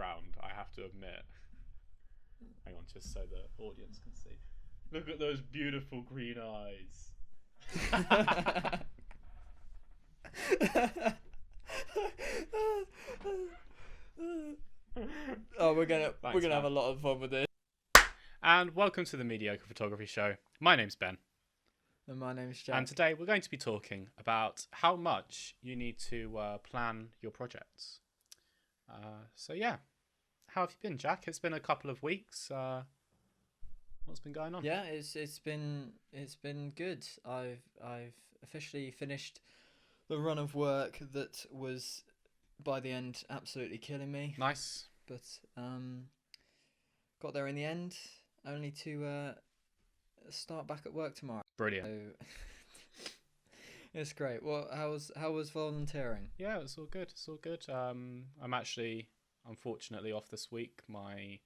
background, I have to admit. Hang on, just so the audience can see. Look at those beautiful green eyes. Oh, we're gonna Thanks, have a man. lot of fun with this. And welcome to the Mediocre Photography Show. My name's Ben. And my name's Jack. And today we're going to be talking about how much you need to plan your projects. So yeah, how have you been, Jack? It's been a couple of weeks. What's been going on? Yeah, it's been good. I've officially finished the run of work that was by the end absolutely killing me. Nice. But got there in the end, only to start back at work tomorrow. Brilliant. So it's great. Well, how was volunteering? Yeah, it's all good. It's all good. I'm actually, unfortunately, off this week. My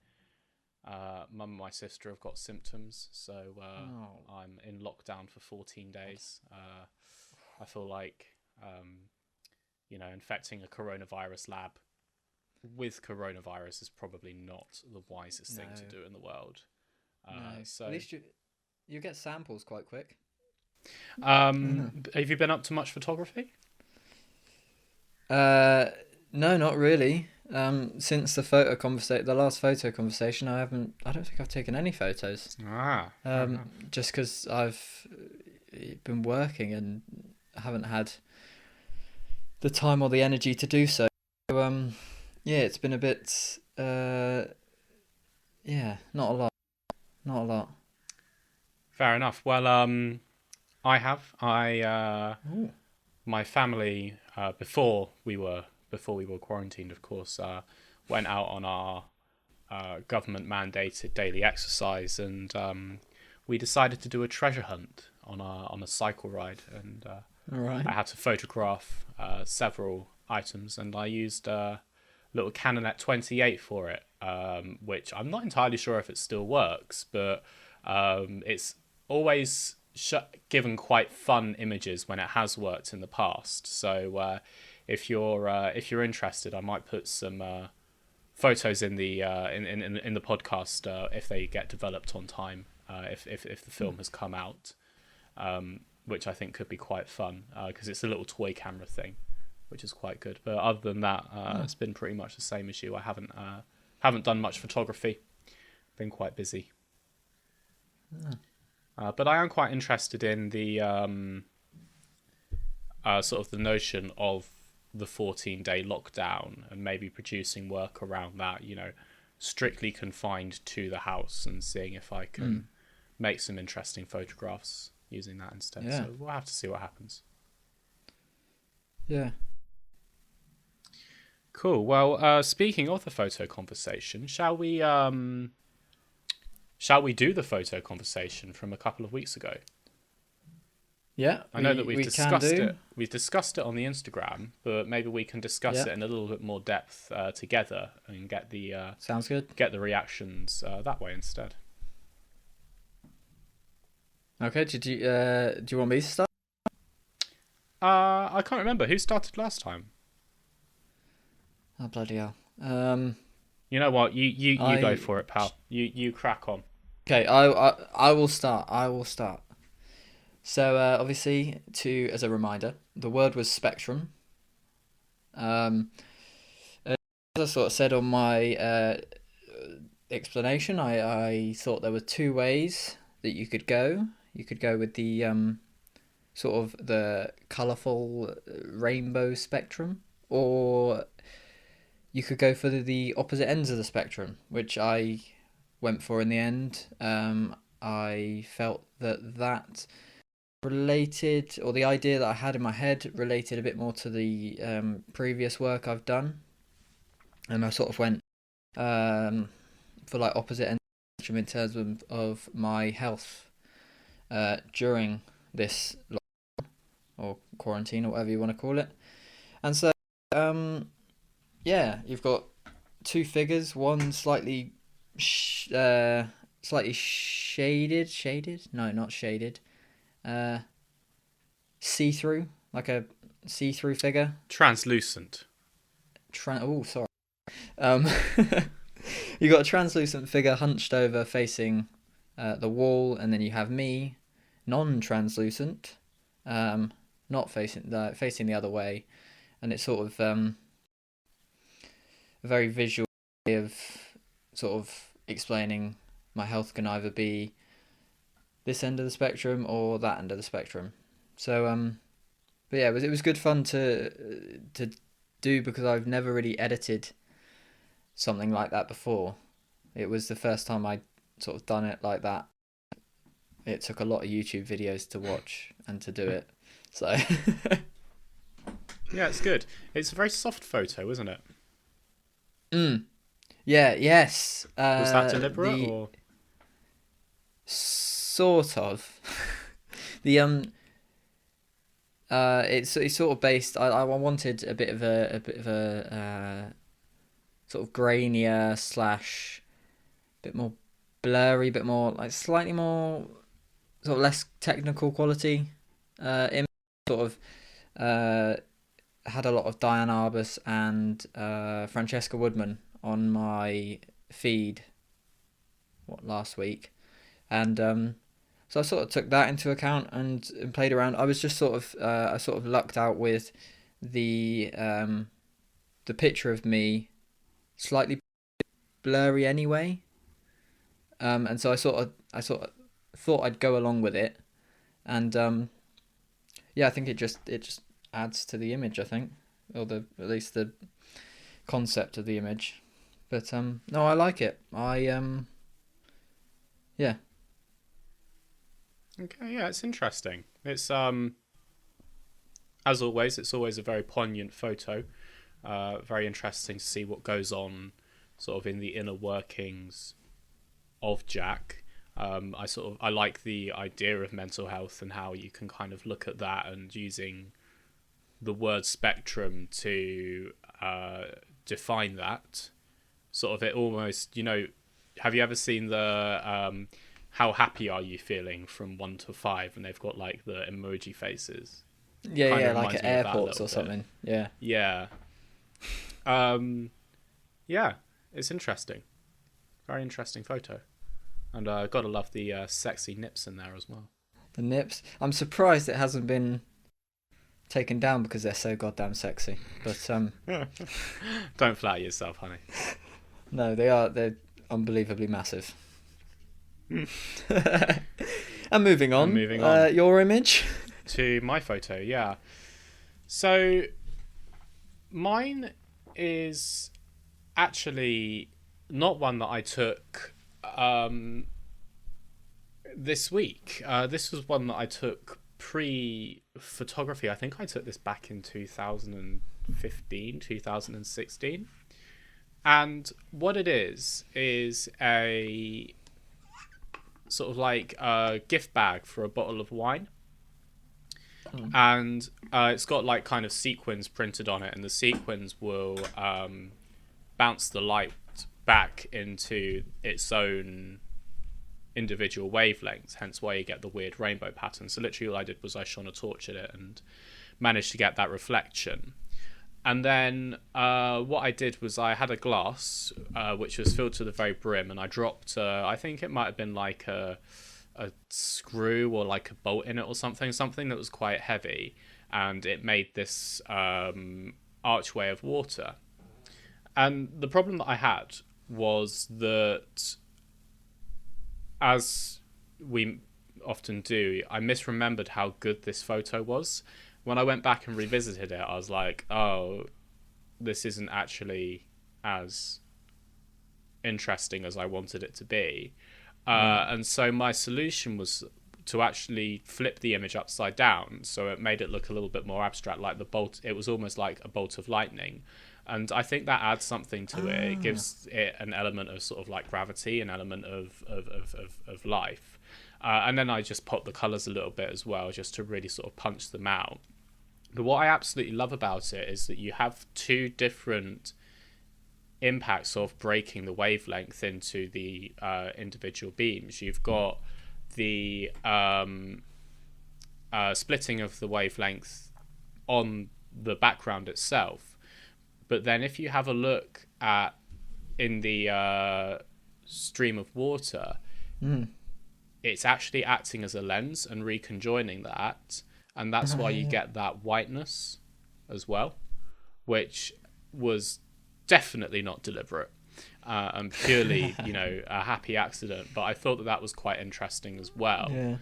mum and my sister have got symptoms, so I'm in lockdown for 14 days. I feel like, infecting a coronavirus lab with coronavirus is probably not the wisest thing to do in the world. No. So at least you get samples quite quick. have you been up to much photography? No, not really. Since the last photo conversation, I don't think I've taken any photos. Just because I've been working and haven't had the time or the energy to do so. So, yeah, it's been a bit, not a lot. Fair enough. Well, my family, before we were quarantined, of course, went out on our government mandated daily exercise, and we decided to do a treasure hunt on a cycle ride, and Right. I had to photograph several items, and I used a little Canon at 28 for it, which I'm not entirely sure if it still works, but it's always given quite fun images when it has worked in the past. So if you're interested, I might put some photos in the in the podcast if they get developed on time, if the film has come out, which I think could be quite fun because it's a little toy camera thing, which is quite good. But other than that, it's been pretty much the same as you. I haven't done much photography. Been quite busy. But I am quite interested in the sort of the notion of the 14-day lockdown and maybe producing work around that, strictly confined to the house, and seeing if I can make some interesting photographs using that instead. Yeah. So we'll have to see what happens. Yeah. Cool. Well, speaking of the photo conversation, shall we do the photo conversation from a couple of weeks ago? Yeah. I know that we've discussed it. We've discussed it on the Instagram, but maybe we can discuss it in a little bit more depth together and get the sounds good. Get the reactions that way instead. Okay. Do you want me to start? I can't remember who started last time. Oh, bloody hell. You know what? You go for it, pal. You crack on. Okay, I will start. So obviously, as a reminder, the word was spectrum. As I sort of said on my explanation, I thought there were two ways that you could go. You could go with the sort of the colourful rainbow spectrum, or you could go for the opposite ends of the spectrum, which I went for in the end. I felt that related, or the idea that I had in my head related a bit more to the previous work I've done, and I sort of went for like opposite ends of the spectrum in terms of my health during this lockdown or quarantine or whatever you want to call it. And so yeah, you've got two figures, one slightly shaded. No, not shaded. See-through, like a see-through figure. Translucent. Sorry. Um, you got a translucent figure hunched over facing the wall, and then you have me, non-translucent, not facing the other way, and it's sort of a very visual way of sort of explaining my health can either be this end of the spectrum or that end of the spectrum. So but yeah, it was good fun to do because I've never really edited something like that before. It was the first time I sort of done it like that. It took a lot of YouTube videos to watch and to do it. So Yeah, it's good. It's a very soft photo, isn't it? yeah, yes. Was that deliberate The or? sort of the it's sort of based. I wanted a bit of a sort of grainier slash bit more blurry, bit more like slightly more sort of less technical quality. Image sort of had a lot of Diane Arbus and Francesca Woodman on my feed last week, and so I sort of took that into account and played around. I was just sort of I sort of lucked out with the picture of me slightly blurry anyway, and so I sort of thought I'd go along with it, and yeah, I think it just adds to the image, I think, or at least the concept of the image. But no, I like it. Yeah. Okay, yeah, it's interesting. It's as always, it's always a very poignant photo. Very interesting to see what goes on, sort of in the inner workings of Jack. I like the idea of mental health and how you can kind of look at that and using the word spectrum to define that. Sort of it almost, have you ever seen the how happy are you feeling from 1 to 5, and they've got like the emoji faces. Yeah, Kind yeah, of like reminds at me of that a airports little or bit. something. Yeah. Yeah. Yeah, it's interesting. Very interesting photo. And gotta love the sexy nips in there as well. The nips. I'm surprised it hasn't been taken down because they're so goddamn sexy. But Don't flatter yourself, honey. no, they're unbelievably massive. And moving on. And moving on. Your image. To my photo, yeah. So mine is actually not one that I took this week. This was one that I took pre-photography. I think I took this back in 2015, 2016. And what it is a sort of like a gift bag for a bottle of wine. And it's got like kind of sequins printed on it, and the sequins will bounce the light back into its own individual wavelengths, hence why you get the weird rainbow pattern. So literally all I did was I shone a torch at it and managed to get that reflection. And then what I did was I had a glass which was filled to the very brim, and I dropped I think it might have been like a screw or like a bolt in it or something that was quite heavy, and it made this archway of water. And the problem that I had was that, as we often do, I misremembered how good this photo was. When I went back and revisited it, I was like, oh, this isn't actually as interesting as I wanted it to be. And so my solution was to actually flip the image upside down, so it made it look a little bit more abstract, like the bolt. It was almost like a bolt of lightning, and I think that adds something to it. It gives it an element of sort of like gravity, an element of life. And then I just popped the colours a little bit as well, just to really sort of punch them out. But what I absolutely love about it is that you have two different impacts of breaking the wavelength into the individual beams. You've got the splitting of the wavelength on the background itself, but then if you have a look at in the stream of water, Mm. it's actually acting as a lens and reconjoining that, and that's why you get that whiteness as well, which was definitely not deliberate, and purely, a happy accident. But I thought that was quite interesting as well. Yeah.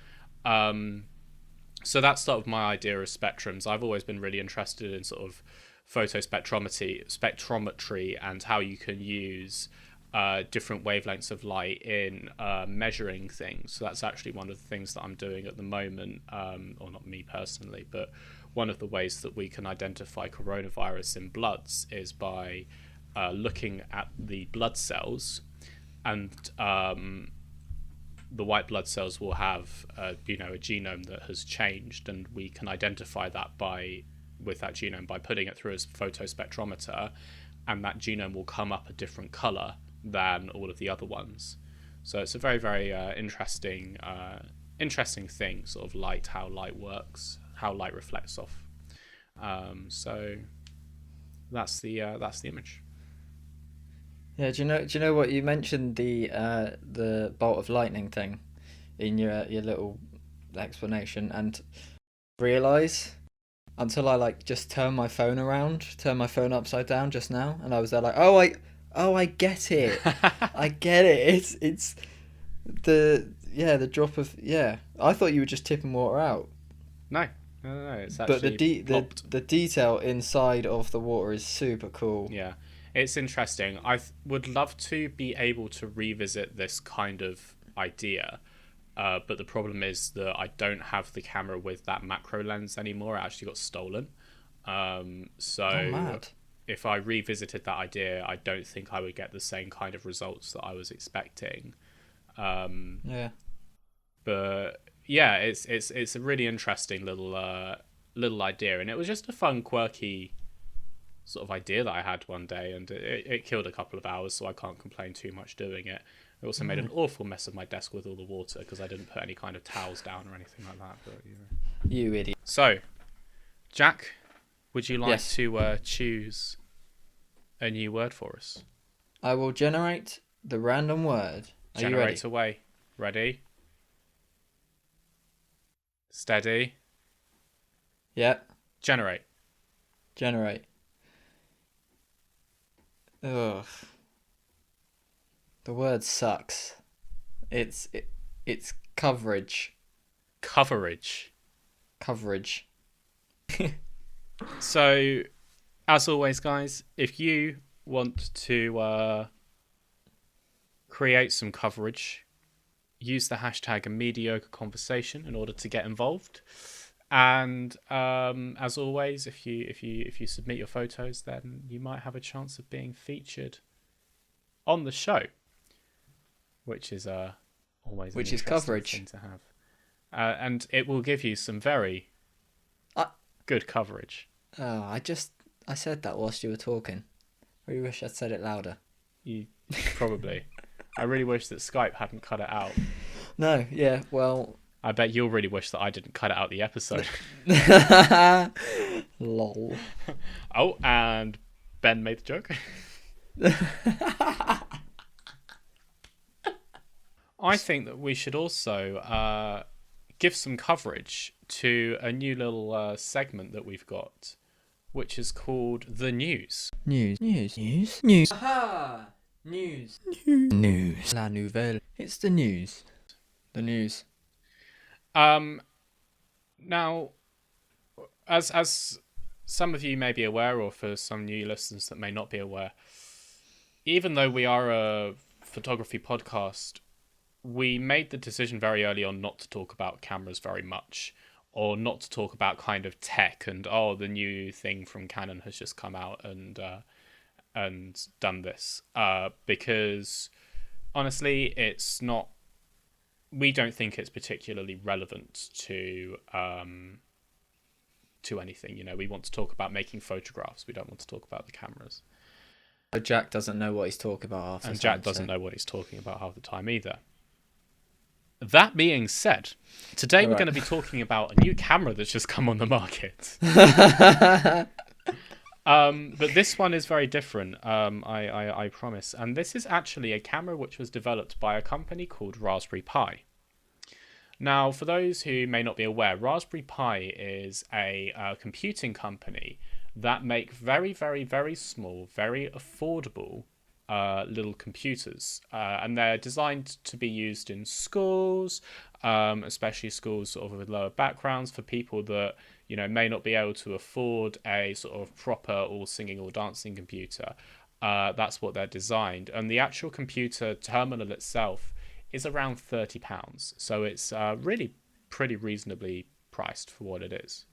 So that's sort of my idea of spectrums. I've always been really interested in sort of spectrometry and how you can use different wavelengths of light in measuring things. So that's actually one of the things that I'm doing at the moment, or not me personally, but one of the ways that we can identify coronavirus in bloods is by looking at the blood cells, and the white blood cells will have a genome that has changed, and we can identify that with that genome by putting it through a photospectrometer, and that genome will come up a different color than all of the other ones. So it's a very, very interesting thing, sort of light, how light works, how light reflects off. So that's the image. Yeah, do you know what you mentioned, the bolt of lightning thing in your little explanation, and realize until I just turn my phone upside down just now, and I was there like, oh I get it. I get it. It's the drop of, I thought you were just tipping water out. No, it's actually the detail inside of the water is super cool. Yeah. It's interesting. I would love to be able to revisit this kind of idea, but the problem is that I don't have the camera with that macro lens anymore. It actually got stolen. So if I revisited that idea, I don't think I would get the same kind of results that I was expecting. Yeah. But yeah, it's a really interesting little idea, and it was just a fun, quirky sort of idea that I had one day, and it killed a couple of hours, so I can't complain too much doing it. It also made an awful mess of my desk with all the water because I didn't put any kind of towels down or anything like that. But You idiot. So, Jack, would you like Yes. to choose a new word for us? I will generate the random word. Are you ready? Generate away. Ready? Steady. Yeah. Generate. Generate. Ugh. The word sucks. It's coverage. Coverage. Coverage. So, as always, guys, if you want to create some coverage, use the hashtag #mediocre conversation in order to get involved. And as always, if you submit your photos, then you might have a chance of being featured on the show, which is always an interesting coverage thing to have, and it will give you some very good coverage. Oh, I said that whilst you were talking. Really wish I'd said it louder. You probably. I really wish that Skype hadn't cut it out. No, yeah, well. I bet you'll really wish that I didn't cut it out the episode. Lol. Oh, and Ben made the joke. I think that we should also give some coverage to a new little segment that we've got, which is called The News. News. Aha! News. News. La nouvelle. It's the news. The news. Now, as some of you may be aware, or for some new listeners that may not be aware, even though we are a photography podcast, we made the decision very early on not to talk about cameras very much, or not to talk about kind of tech and the new thing from Canon has just come out and done this, because honestly, it's not. We don't think it's particularly relevant to anything. We want to talk about making photographs. We don't want to talk about the cameras. Jack doesn't know what he's talking about half the time. And Jack doesn't know what he's talking about half the time either. That being said, today we're going to be talking about a new camera that's just come on the market. But this one is very different. I promise. And this is actually a camera which was developed by a company called Raspberry Pi. Now, for those who may not be aware, Raspberry Pi is a computing company that make very, very, very small, very affordable little computers, and they're designed to be used in schools, especially schools sort of with lower backgrounds, for people that may not be able to afford a sort of proper all singing all dancing computer. That's what they're designed, and the actual computer terminal itself is around £30, so it's really pretty reasonably priced for what it is.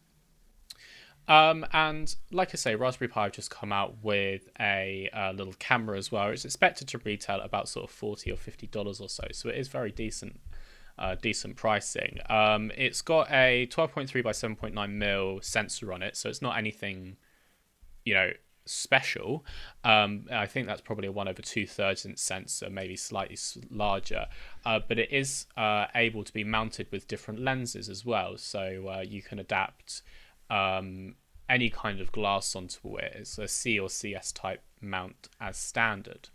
And like I say, Raspberry Pi have just come out with a little camera as well. It's expected to retail at about sort of $40 or $50 or so. So it is very decent pricing. It's got a 12.3 by 7.9 mil sensor on it, so it's not anything, special. I think that's probably a 1/2/3 inch sensor, maybe slightly larger. But it is able to be mounted with different lenses as well, so you can adapt any kind of glass onto it. It's a C or CS type mount as standard.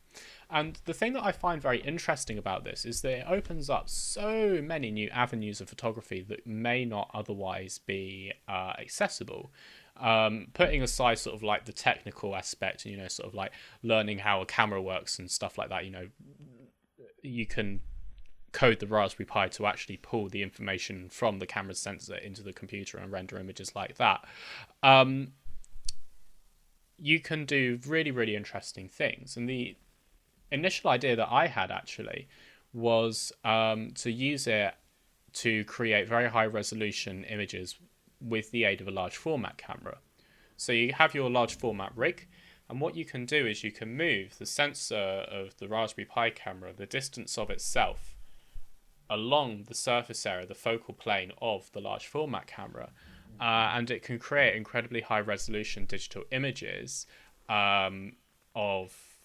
And the thing that I find very interesting about this is that it opens up so many new avenues of photography that may not otherwise be accessible. Putting aside sort of like the technical aspect, sort of like learning how a camera works and stuff like that, you can code the Raspberry Pi to actually pull the information from the camera sensor into the computer and render images like that. You can do really, really interesting things. And the initial idea that I had actually was to use it to create very high resolution images with the aid of a large format camera. So you have your large format rig, and what you can do is you can move the sensor of the Raspberry Pi camera, the distance of itself, along the surface area, the focal plane of the large format camera, and it can create incredibly high resolution digital images of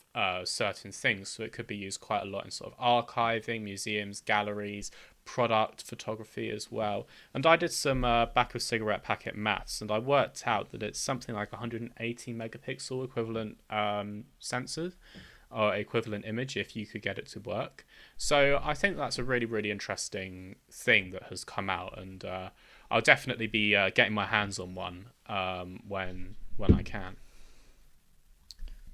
certain things. So it could be used quite a lot in sort of archiving, museums, galleries, product photography as well. And I did some back of cigarette packet maths, and I worked out that it's something like 180 megapixel equivalent sensor or equivalent image if you could get it to work. So I think that's a really, really interesting thing that has come out, and I'll definitely be getting my hands on one when I can.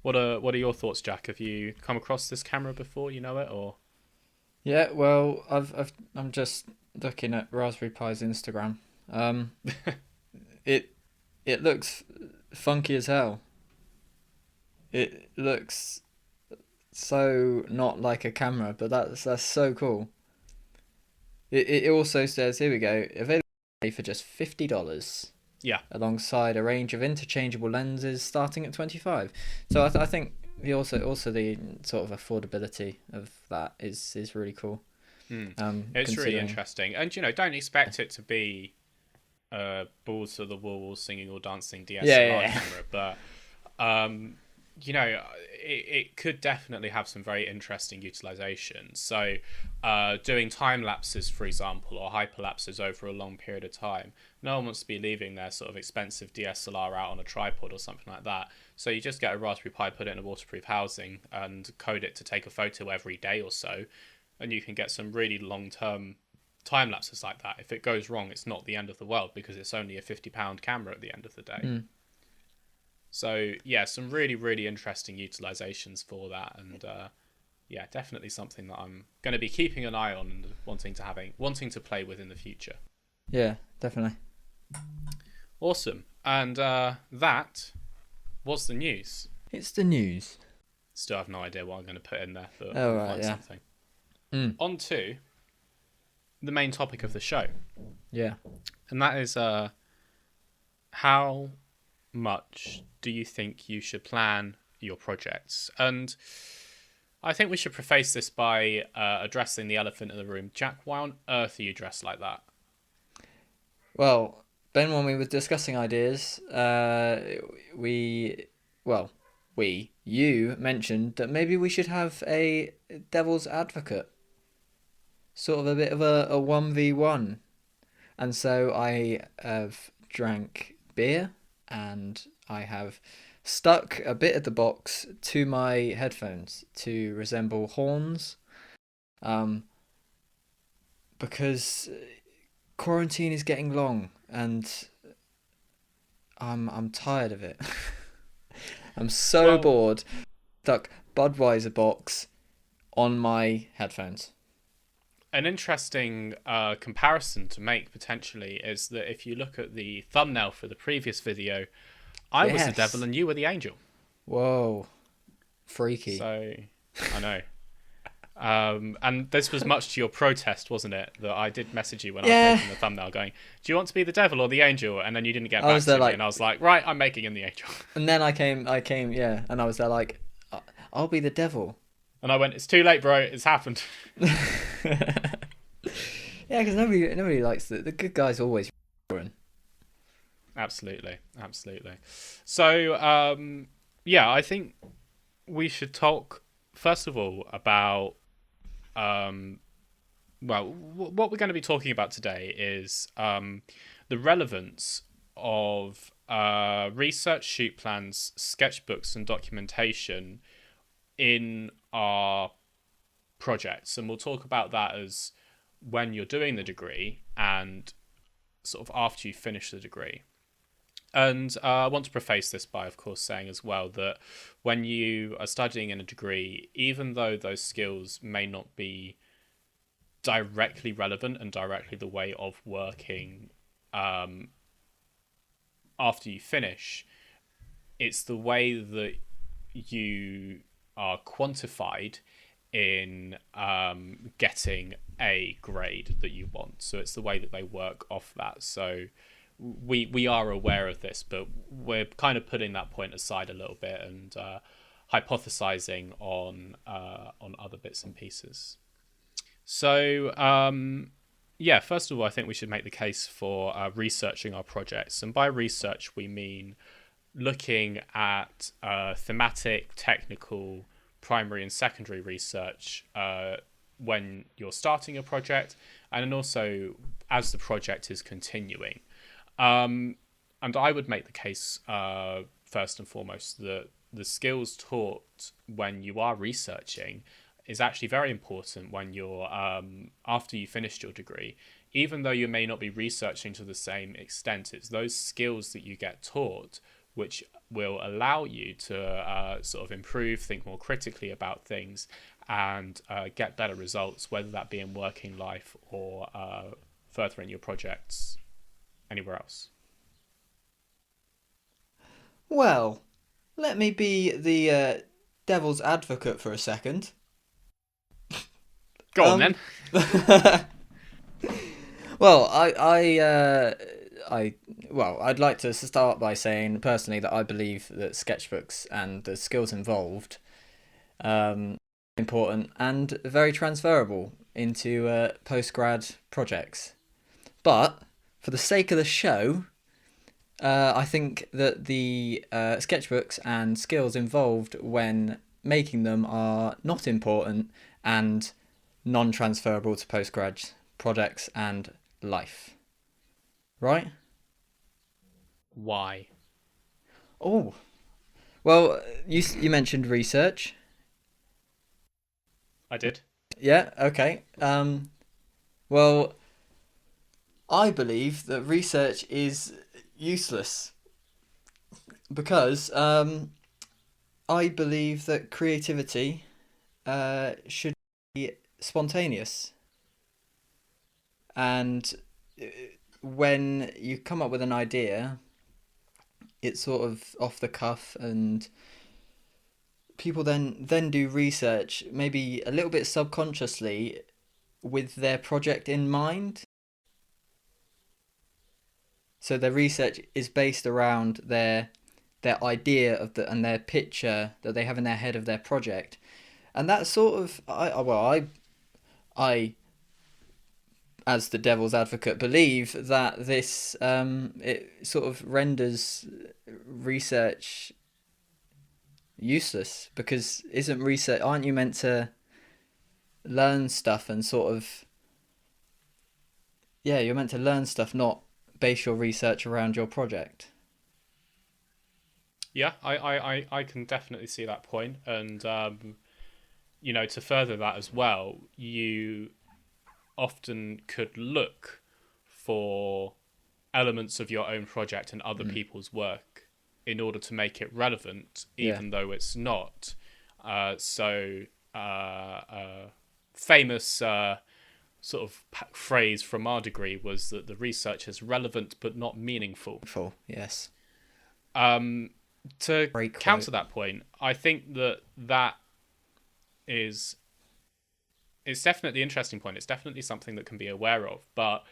What are your thoughts, Jack? Have you come across this camera before? You know it, or? Yeah, well, I'm just looking at Raspberry Pi's Instagram. It looks funky as hell. It looks so not like a camera, but that's so cool. It also says, here we go, available for just $50. Yeah. Alongside a range of interchangeable lenses starting at 25. So I think also the sort of affordability of that is really cool. It's really interesting, and don't expect it to be balls to the wall singing or dancing DSLR camera, but it could definitely have some very interesting utilization. So doing time lapses, for example, or hyperlapses over a long period of time. No one wants to be leaving their sort of expensive DSLR out on a tripod or something like that. So you just get a Raspberry Pi, put it in a waterproof housing, and code it to take a photo every day or so, and you can get some really long-term time lapses like that. If it goes wrong, it's not the end of the world, because it's only a £50 camera at the end of the day. So yeah, some really, really interesting utilizations for that, and definitely something that I'm going to be keeping an eye on and wanting to play with in the future. Yeah, definitely. Awesome. And that was the news. It's the news. Still have no idea what I'm going to put in there, but we'll find something. On to the main topic of the show. Yeah. And that is how much do you think you should plan your projects? And I think we should preface this by addressing the elephant in the room. Jack, why on earth are you dressed like that? Well, Ben, when we were discussing ideas, you mentioned that maybe we should have a devil's advocate. Sort of a bit of a 1v1. And so I have drank beer, and I have stuck a bit of the box to my headphones to resemble horns. Um, because quarantine is getting long and I'm tired of it. I'm so Well, bored. Stuck Budweiser box on my headphones. an interesting comparison to make potentially is that if you look at the thumbnail for the previous video, I was the devil Yes. and you were the angel. Whoa. Freaky. So, I know. And this was much to your protest, wasn't it? That I did message you when I was Yeah. making the thumbnail going, do you want to be the devil or the angel? And then you didn't get I back was there to me. like, And I was like, right, I'm making him the angel. and then I came, yeah, and I was there like, I'll be the devil. And I went, it's too late, bro. It's happened. Yeah, because nobody likes the good guys always. Absolutely. Absolutely. So, yeah, I think we should talk, first of all, about, what we're going to be talking about today is the relevance of research, shoot plans, sketchbooks, and documentation in our projects. And we'll talk about that as when you're doing the degree and sort of after you finish the degree. And I want to preface this by, of course, saying as well that when you are studying in a degree, even though those skills may not be directly relevant and directly the way of working after you finish, it's the way that you are quantified in getting a grade that you want. So it's the way that they work off that. So we are aware of this, but we're kind of putting that point aside a little bit and hypothesizing on other bits and pieces. So yeah, first of all, I think we should make the case for researching our projects, and by research we mean looking at thematic, technical, primary and secondary research when you're starting a project, and then also as the project is continuing. And I would make the case, first and foremost, that the skills taught when you are researching is actually very important when you're after you finished your degree. Even though you may not be researching to the same extent, it's those skills that you get taught which will allow you to sort of improve, think more critically about things, and get better results, whether that be in working life or furthering your projects anywhere else. Well, let me be the devil's advocate for a second. Go on then. Well, I'd like to start by saying personally that I believe that sketchbooks and the skills involved important and very transferable into postgrad projects. But for the sake of the show, I think that the sketchbooks and skills involved when making them are not important and non-transferable to postgrad projects and life. Right? Why? Oh, well, you mentioned research. I did. Yeah, okay. Well, I believe that research is useless because I believe that creativity should be spontaneous. And when you come up with an idea, it's sort of off the cuff, and people then do research, maybe a little bit subconsciously, with their project in mind. So their research is based around their idea of and their picture that they have in their head of their project, and that sort of I as the devil's advocate believe that this it sort of renders research useless, because aren't you meant to learn stuff and sort of, yeah, you're meant to learn stuff, not base your research around your project. Yeah, I can definitely see that point. And, to further that as well, you often could look for elements of your own project and other people's work in order to make it relevant, Yeah. even though it's not. So, famous sort of phrase from our degree was that the research is relevant but not meaningful. Full. Yes. To Great quote. counter that point, I think that is it's definitely an interesting point. It's definitely something that can be aware of, but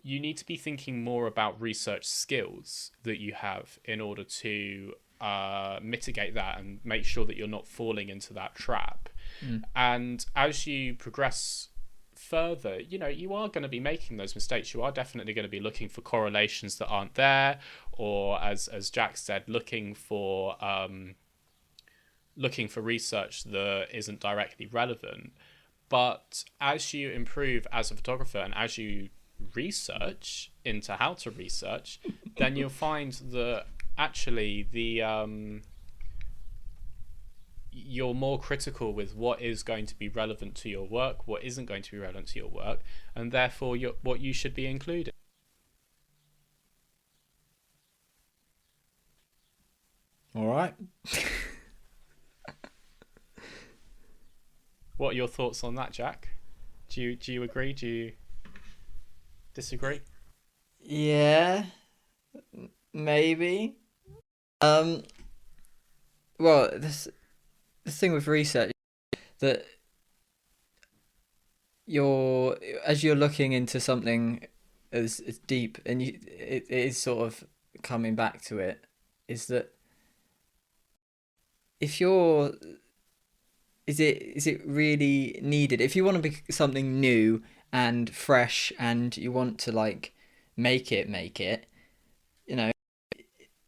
you need to be thinking more about research skills that you have in order to mitigate that and make sure that you're not falling into that trap. And as you progress further, you are going to be making those mistakes. You are definitely going to be looking for correlations that aren't there, or as Jack said, looking for research that isn't directly relevant. But as you improve as a photographer and as you research into how to research, then you'll find that actually you're more critical with what is going to be relevant to your work, what isn't going to be relevant to your work, and therefore what you should be including. All right. What are your thoughts on that, Jack? Do you agree? Do you disagree? Yeah. Maybe. Well, this thing with research, that as you're looking into something as deep, and it is sort of coming back to it, is that if you're is it really needed? If you want to be something new and fresh and you want to like make it,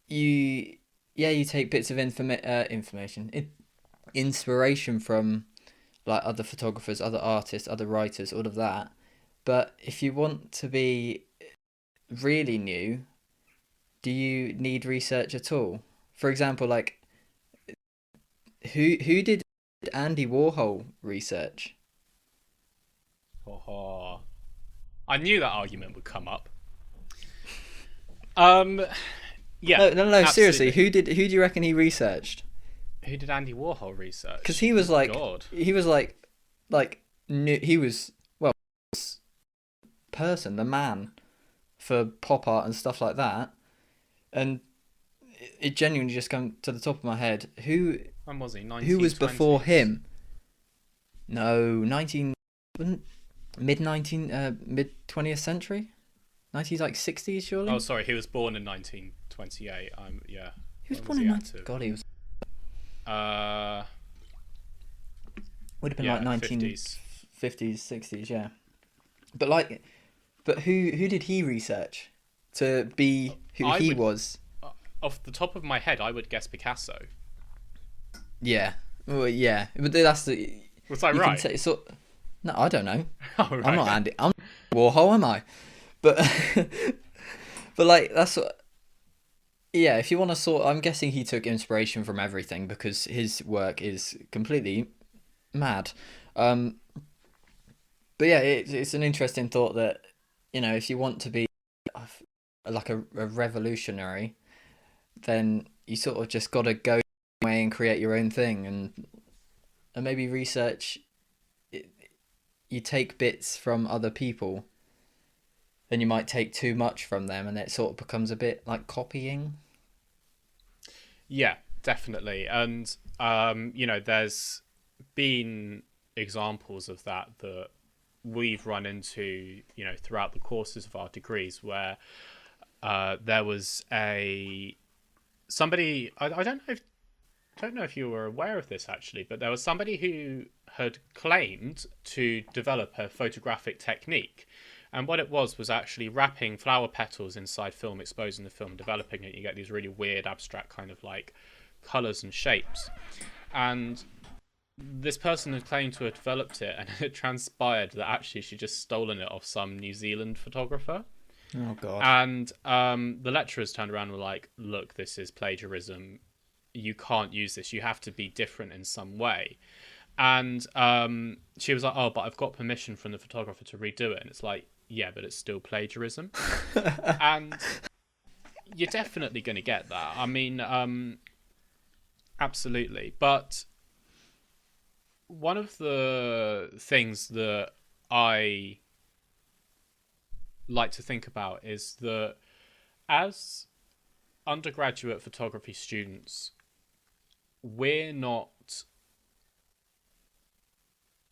you take bits of inspiration from like other photographers, other artists, other writers, all of that. But if you want to be really new, do you need research at all? For example, like who did Andy Warhol research? Oh, I knew that argument would come up. Yeah. No. Seriously, who do you reckon he researched? Who did Andy Warhol research? Because he was like, God. he was like new. He was person, the man for pop art and stuff like that, and it genuinely just come to the top of my head. When was he? Who was before him? No, mid 20th century, 60s surely. Oh, sorry, he was born in 1928. Yeah. He was born in God, he was. Would have been like 1950s, 60s, yeah. But who did he research to be who he was? Off the top of my head, I would guess Picasso. Yeah. Well, yeah. But that's the. Was I right? No, I don't know. Oh, right. I'm not Andy. I'm Warhol, am I? But but like that's what. Yeah, if you want to I'm guessing he took inspiration from everything because his work is completely mad. But yeah, it's an interesting thought that, if you want to be like a revolutionary, then you sort of just got to go away and create your own thing, and maybe research. You take bits from other people, then you might take too much from them, and it sort of becomes a bit like copying. Yeah, definitely. And there's been examples of that we've run into, throughout the courses of our degrees, where there was somebody. I don't know if you were aware of this actually, but there was somebody who had claimed to develop a photographic technique. And what it was actually wrapping flower petals inside film, exposing the film, developing it. You get these really weird, abstract kind of like colours and shapes. And this person had claimed to have developed it, and it transpired that actually she'd just stolen it off some New Zealand photographer. Oh God. And the lecturers turned around and were like, look, this is plagiarism. You can't use this. You have to be different in some way. And she was like, oh, but I've got permission from the photographer to redo it. And it's like, yeah, but it's still plagiarism. And you're definitely going to get that. I mean, absolutely. But one of the things that I like to think about is that as undergraduate photography students, we're not,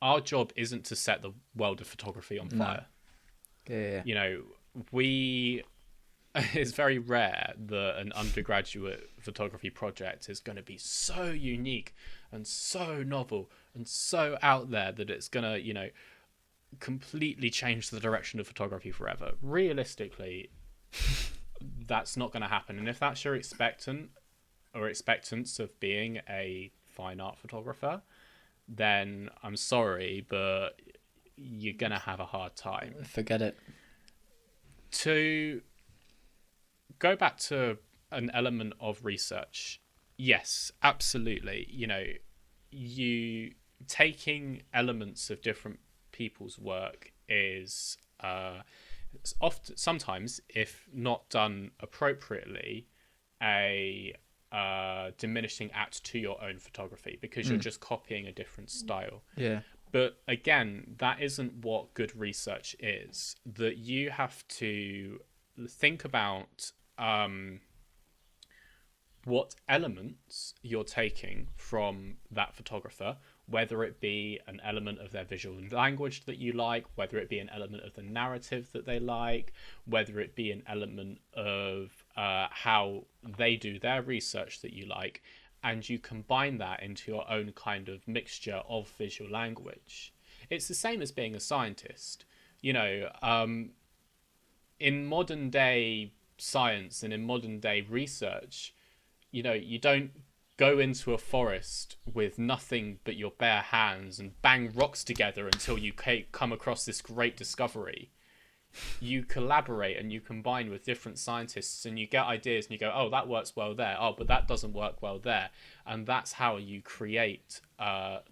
our job isn't to set the world of photography on fire. Yeah. You know, we, it's very rare that an undergraduate photography project is going to be so unique and so novel and so out there that it's going to, you know, completely change the direction of photography forever. Realistically, that's not going to happen. And if that's your expectance of being a fine art photographer, then I'm sorry, but you're going to have a hard time. Forget it. To go back to an element of research, yes, absolutely. You know, you taking elements of different people's work is often, sometimes, if not done appropriately, a diminishing act to your own photography, because you're just copying a different style. Yeah. But again, that isn't what good research is. That you have to think about what elements you're taking from that photographer, whether it be an element of their visual language that you like, whether it be an element of the narrative that they like, whether it be an element of how they do their research that you like, and you combine that into your own kind of mixture of visual language. It's the same as being a scientist. You know, in modern day science and in modern day research, you know, you don't go into a forest with nothing but your bare hands and bang rocks together until you come across this great discovery. You collaborate and you combine with different scientists and you get ideas and you go, oh, that works well there. Oh, but that doesn't work well there. And that's how you create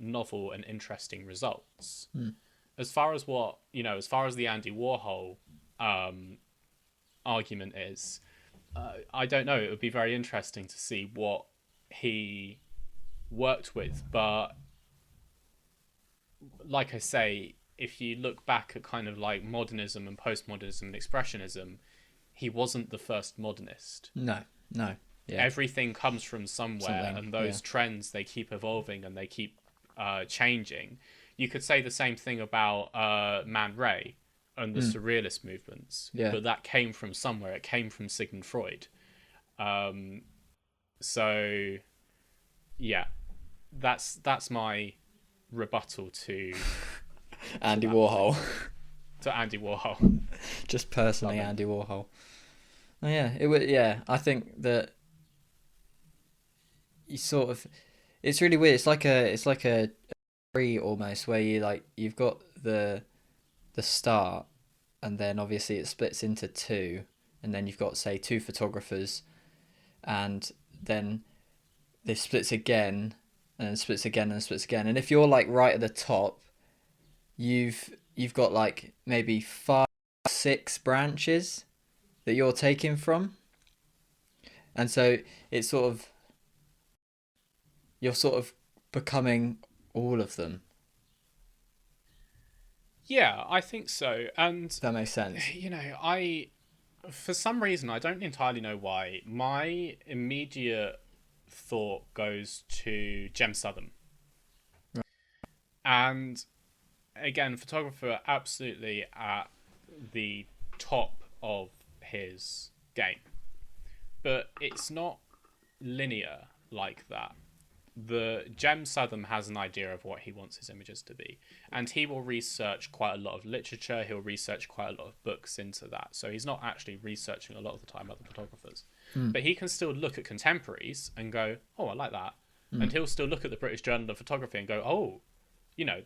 novel and interesting results. As far as what, you know, as far as the Andy Warhol argument is, I don't know. It would be very interesting to see what he worked with. But like I say, if you look back at kind of like modernism and postmodernism and expressionism, he wasn't the first modernist. No. Yeah. Everything comes from somewhere, and those trends, they keep evolving and they keep changing. You could say the same thing about Man Ray and the surrealist movements, but that came from somewhere. It came from Sigmund Freud. So yeah, that's my rebuttal to Andy Warhol. To Andy Warhol. Just personally, Andy Warhol. Oh, yeah, it would. Yeah, I think that you sort of. It's really weird. It's like a tree almost, where you've got the start, and then obviously it splits into two, and then you've got, say, two photographers, and then it splits again, and then splits again, and splits again. And if you're like right at the top, you've got like maybe 5, 6 branches that you're taking from, and so it's sort of, you're sort of becoming all of them. Yeah, I think so. And That makes sense. you know, for some reason, I don't entirely know why, my immediate thought goes to Jem Southam. Right. And again, photographer absolutely at the top of his game. But it's not linear like that. The Jem Southam has an idea of what he wants his images to be, and he will research quite a lot of literature. He'll research quite a lot of books into that. So he's not actually researching a lot of the time other photographers, but he can still look at contemporaries and go, "Oh, I like that," and he'll still look at the British Journal of Photography and go, "Oh,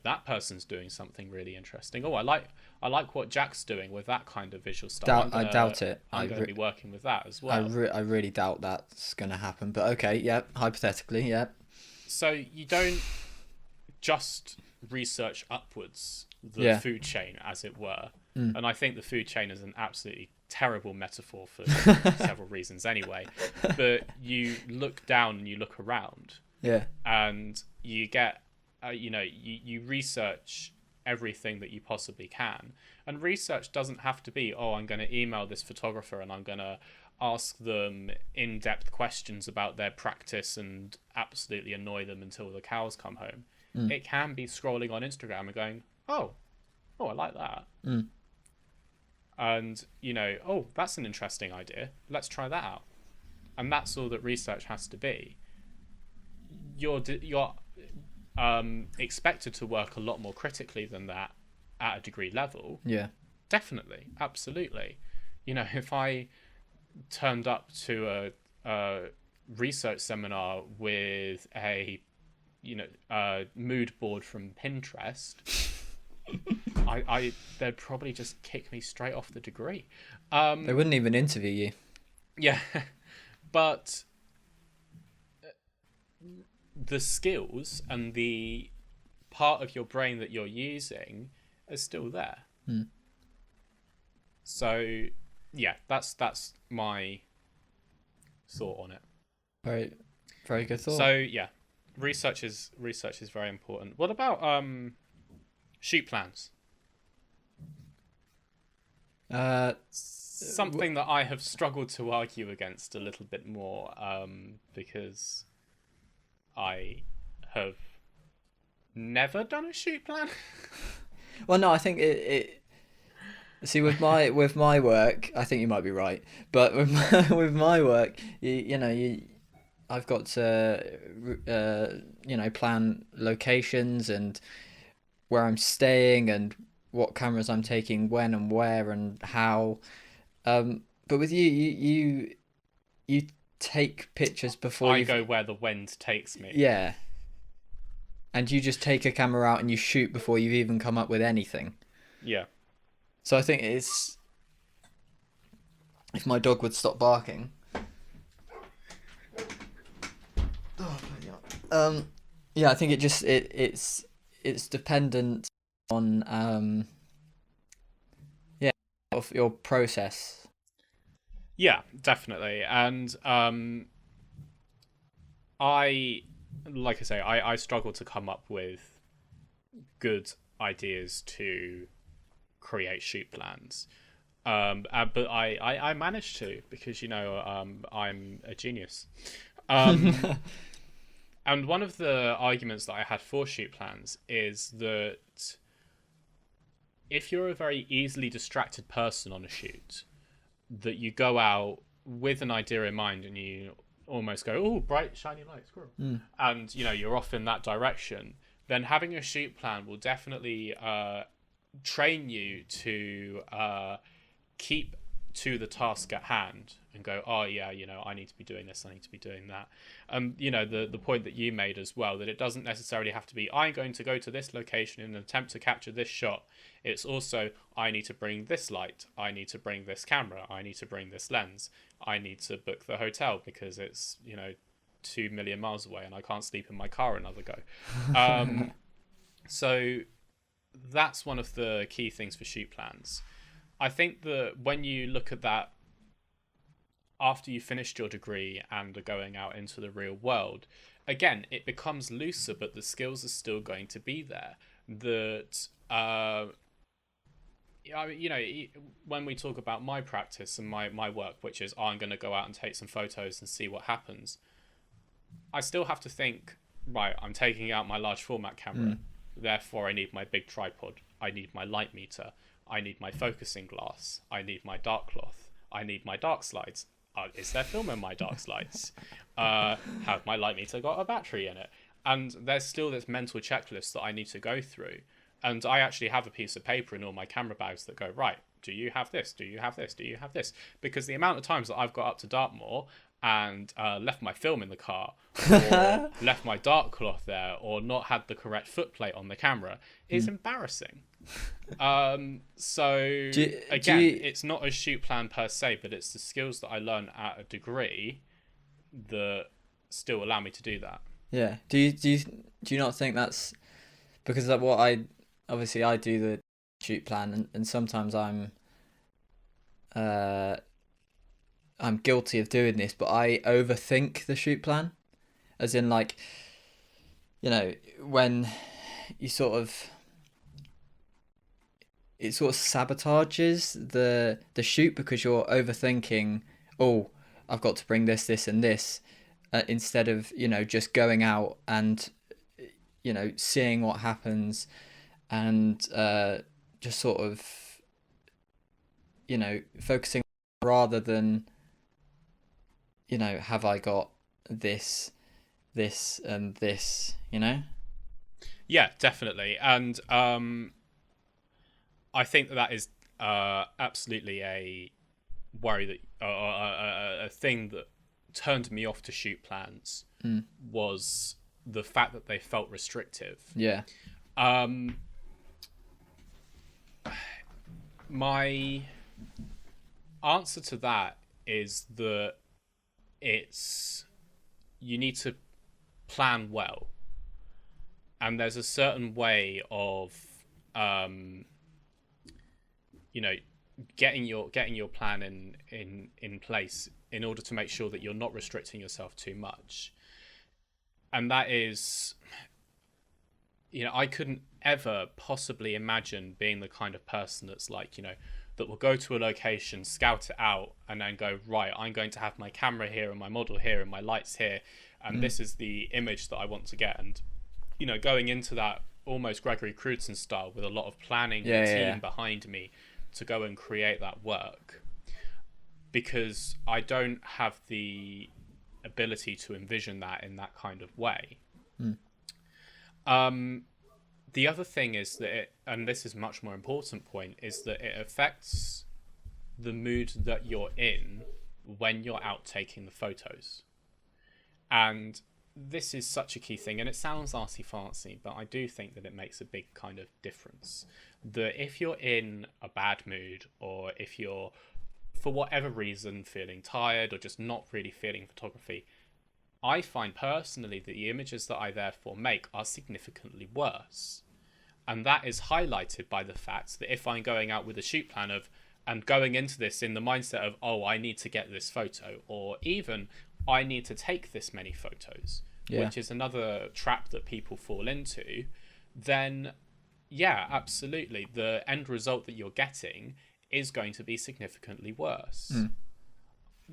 that person's doing something really interesting. Oh, I like what Jack's doing with that kind of visual style. I doubt it. I'm gonna be working with that as well. I really doubt that's gonna happen. But okay, yeah, hypothetically, yeah. So you don't just research upwards the Yeah. food chain, as it were. Mm. And I think the food chain is an absolutely terrible metaphor for several reasons anyway. But you look down and you look around, Yeah. and you get, you research everything that you possibly can. And research doesn't have to be, oh, I'm going to email this photographer and I'm going to ask them in-depth questions about their practice and absolutely annoy them until the cows come home. It can be scrolling on Instagram and going, oh, I like that. And, oh, that's an interesting idea. Let's try that out. And that's all that research has to be. You're expected to work a lot more critically than that at a degree level. Yeah. Definitely. Absolutely. If I turned up to a research seminar with a mood board from Pinterest, they'd probably just kick me straight off the degree. They wouldn't even interview you. Yeah, but the skills and the part of your brain that you're using is still there. So yeah, that's my thought on it. Very, very good thought. So yeah, research is very important. What about shoot plans? Something that I have struggled to argue against a little bit more, because I have never done a shoot plan. Well, no, I think it see with my work, I think you might be right, but with my work, I've got to plan locations and where I'm staying and what cameras I'm taking when and where and how. But with you take pictures before I go where the wind takes me. Yeah. And you just take a camera out and you shoot before you've even come up with anything. Yeah. So I think it's... If my dog would stop barking... yeah, I think it's dependent on of your process. Yeah, definitely. And I struggle to come up with good ideas to create shoot plans. But I managed to, because I'm a genius. And one of the arguments that I had for shoot plans is that if you're a very easily distracted person on a shoot, that you go out with an idea in mind and you almost go, oh, bright, shiny light, squirrel. And, you're off in that direction, then having a shoot plan will definitely train you to keep to the task at hand and go, oh yeah, I need to be doing this, I need to be doing that. The point that you made as well, that it doesn't necessarily have to be, I'm going to go to this location in an attempt to capture this shot. It's also, I need to bring this light, I need to bring this camera, I need to bring this lens, I need to book the hotel because it's 2 million miles away and I can't sleep in my car another go. So that's one of the key things for shoot plans. I think that when you look at that after you finished your degree and are going out into the real world, again, it becomes looser, but the skills are still going to be there. That, when we talk about my practice and my work, which is, I'm going to go out and take some photos and see what happens, I still have to think, right, I'm taking out my large format camera, therefore I need my big tripod, I need my light meter, I need my focusing glass, I need my dark cloth, I need my dark slides. Is there film in my dark slides? Have my light meter got a battery in it? And there's still this mental checklist that I need to go through. And I actually have a piece of paper in all my camera bags that go, right, do you have this? Do you have this? Do you have this? Because the amount of times that I've got up to Dartmoor and left my film in the car, or left my dark cloth there, or not had the correct footplate on the camera, is embarrassing. So again, it's not a shoot plan per se, but it's the skills that I learned at a degree that still allow me to do that. Yeah. Do you not think that's because of what I do the shoot plan, and sometimes I'm guilty of doing this, but I overthink the shoot plan, as in like, when you sort of it sort of sabotages the shoot because you're overthinking. Oh, I've got to bring this, and this, instead of just going out and seeing what happens, and just sort of focusing rather than have I got this, and this, Yeah, definitely. And I think that is absolutely a worry that a thing that turned me off to shoot plans was the fact that they felt restrictive. Yeah. My answer to that is that you need to plan well, and there's a certain way of getting your plan in place in order to make sure that you're not restricting yourself too much. And that is, I couldn't ever possibly imagine being the kind of person that's like, that will go to a location, scout it out, and then go, right, I'm going to have my camera here and my model here and my lights here, and this is the image that I want to get. And, going into that almost Gregory Crewdson style with a lot of planning and team behind me to go and create that work, because I don't have the ability to envision that in that kind of way. The other thing is that and this is a much more important point, is that it affects the mood that you're in when you're out taking the photos. And this is such a key thing, and it sounds artsy-fartsy, but I do think that it makes a big kind of difference. That if you're in a bad mood, or if you're, for whatever reason, feeling tired or just not really feeling photography, I find personally that the images that I therefore make are significantly worse. And that is highlighted by the fact that if I'm going out with a shoot plan and going into this in the mindset of, oh, I need to get this photo, or even I need to take this many photos, which is another trap that people fall into, then yeah, absolutely, the end result that you're getting is going to be significantly worse.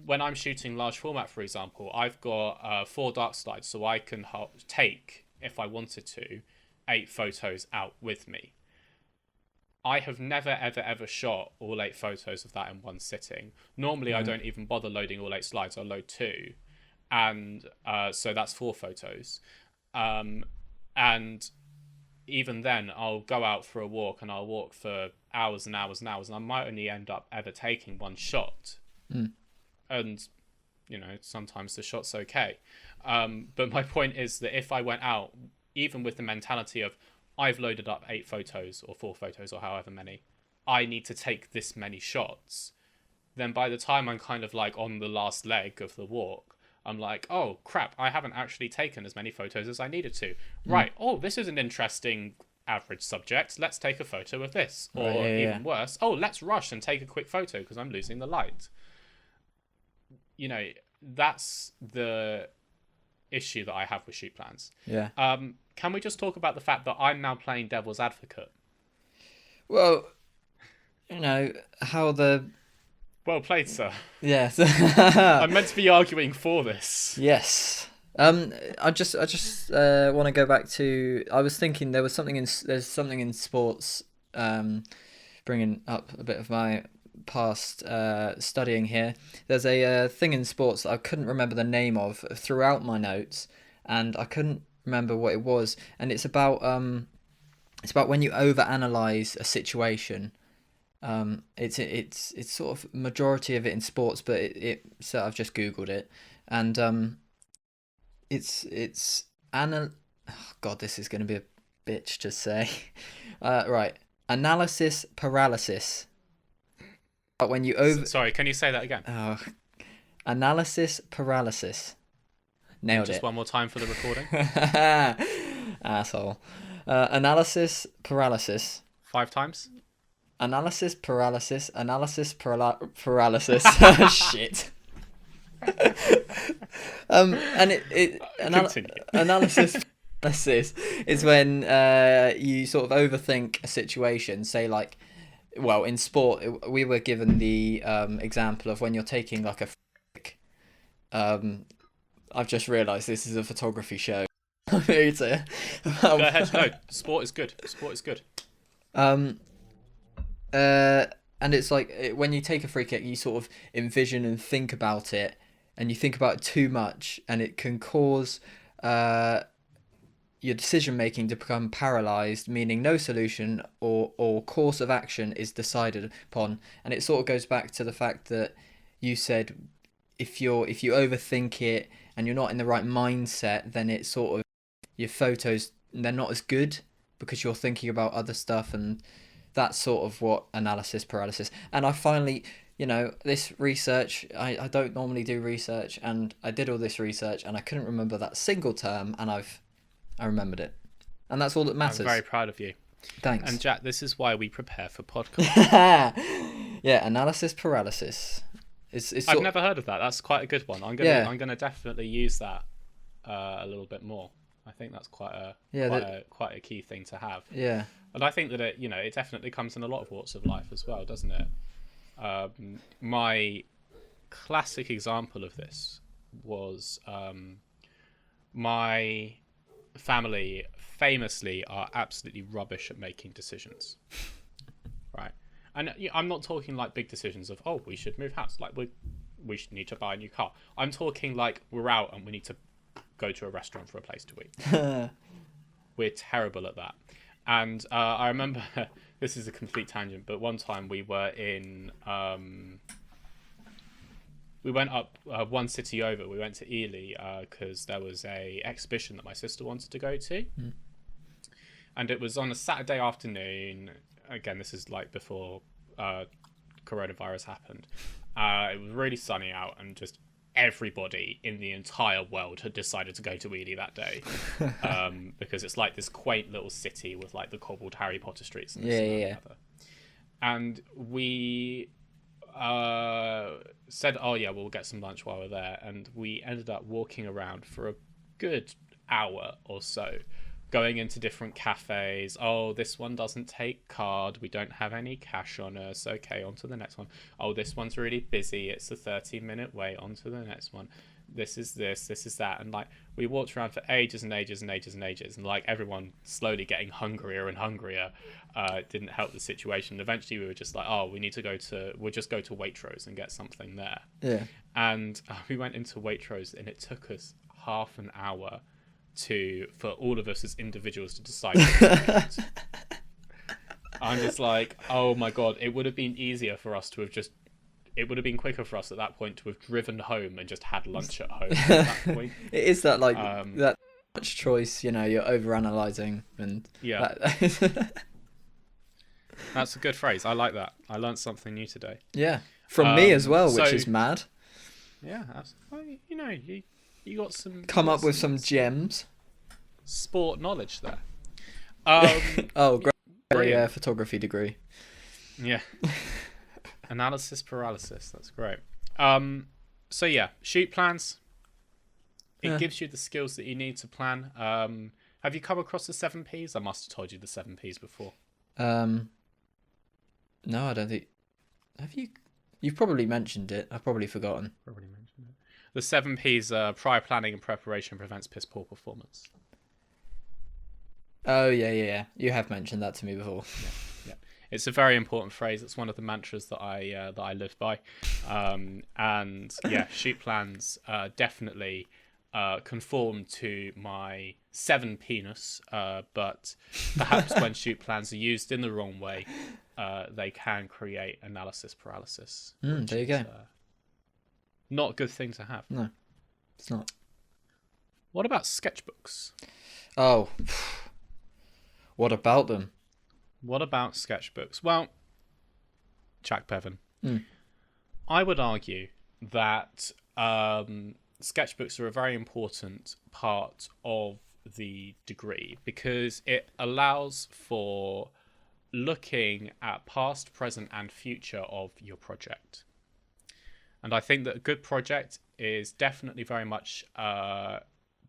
When I'm shooting large format, for example, I've got 4 dark slides, so I can take, if I wanted to, 8 photos out with me. I have never, ever, ever shot all 8 photos of that in one sitting. Normally, I don't even bother loading all 8 slides. I'll load 2. And so that's 4 photos. And even then, I'll go out for a walk, and I'll walk for hours and hours and hours, and I might only end up ever taking one shot. And, sometimes the shot's okay. But my point is that if I went out, even with the mentality of, I've loaded up 8 photos or 4 photos or however many, I need to take this many shots, then by the time I'm kind of like on the last leg of the walk, I'm like, oh crap, I haven't actually taken as many photos as I needed to. Right, oh, this is an interesting average subject, let's take a photo of this. Or even worse, oh, let's rush and take a quick photo because I'm losing the light. That's the issue that I have with shoot plans. Can we just talk about the fact that I'm now playing devil's advocate? Well, how the... Well played, sir. Yes. I'm meant to be arguing for this. Yes. I just want to go back to... I was thinking there's something in sports, bringing up a bit of my past studying here. There's a thing in sports that I couldn't remember the name of throughout my notes, and I couldn't remember what it was, and it's about when you overanalyze a situation. It's sort of majority of it in sports, but so I've just googled it. and it's oh God, this is going to be a bitch to say. Right, analysis paralysis. But when you Sorry, can you say that again? analysis paralysis. Nailed Just it. one more time for the recording. Asshole. Analysis paralysis. 5 times. Analysis paralysis. Analysis paralysis. Shit. And Continue. analysis paralysis is when you sort of overthink a situation. Say like, well, in sport, we were given the example of when you're taking like a I've just realised this is a photography show. Go ahead. No, sport is good. Sport is good. And it's like when you take a free kick, you sort of envision and think about it, and you think about it too much, and it can cause your decision making to become paralysed, meaning no solution or course of action is decided upon. And it sort of goes back to the fact that you said if you overthink it and you're not in the right mindset, then it's sort of your photos, they're not as good because you're thinking about other stuff, and that's sort of what analysis paralysis. And I finally, this research, I don't normally do research, and I did all this research and I couldn't remember that single term, and I remembered it. And that's all that matters. I'm very proud of you. Thanks. And Jack, this is why we prepare for podcasts. Yeah, analysis paralysis. I've never heard of that. That's quite a good one. I'm gonna definitely use that a little bit more. I think that's quite a key thing to have. Yeah. And I think that it definitely comes in a lot of walks of life as well, doesn't it? My classic example of this was my family famously are absolutely rubbish at making decisions. Right. And I'm not talking like big decisions of, we should move house. Like we should need to buy a new car. I'm talking like we're out and we need to go to a restaurant for a place to eat. We're terrible at that. And I remember, this is a complete tangent, but one time we were in, we went up one city over. We went to Ely because there was a exhibition that my sister wanted to go to. Mm. And it was on a Saturday afternoon. Again, this is like before coronavirus happened. It was really sunny out, and just everybody in the entire world had decided to go to Ely that day because it's like this quaint little city with like the cobbled Harry Potter streets and and we said, we'll get some lunch while we're there, and we ended up walking around for a good hour or so, going into different cafes. This one doesn't take card. We don't have any cash on us. Okay, on to the next one. This one's really busy. It's a 30-minute wait. On to the next one. This is that. And like we walked around for ages and ages and ages and ages, and like everyone slowly getting hungrier and hungrier. Didn't help the situation. Eventually we were just like, we'll just go to Waitrose and get something there. Yeah. And we went into Waitrose, and it took us half an hour for all of us as individuals to decide. I'm just like, oh my god, it would have been easier for us to have it would have been quicker for us at that point to have driven home and just had lunch at home at that point. It is that like that much choice, you're overanalyzing, and that's a good phrase. I like that. I learned something new today. Yeah, from me as well, which is mad. Yeah, you got some come up with some gems. Sport knowledge there. Great photography degree. Yeah. Analysis paralysis. That's great. Shoot plans. It gives you the skills that you need to plan. Have you come across the 7 Ps? I must have told you the 7 Ps before. No, I don't think. Have you? You've probably mentioned it. I've probably forgotten. Probably mentioned it. The 7 Ps are prior planning and preparation prevents piss poor performance. Oh, yeah. You have mentioned that to me before. Yeah. It's a very important phrase. It's one of the mantras that I live by. Shoot plans definitely conform to my 7 penis, but perhaps when shoot plans are used in the wrong way, they can create analysis paralysis. There you go. Not a good thing to have. No. It's not. What about sketchbooks? Oh, what about them? What about sketchbooks? Well, Jack Bevan, Mm. I would argue that sketchbooks are a very important part of the degree because it allows for looking at past, present, and future of your project. And I think that a good project is definitely very much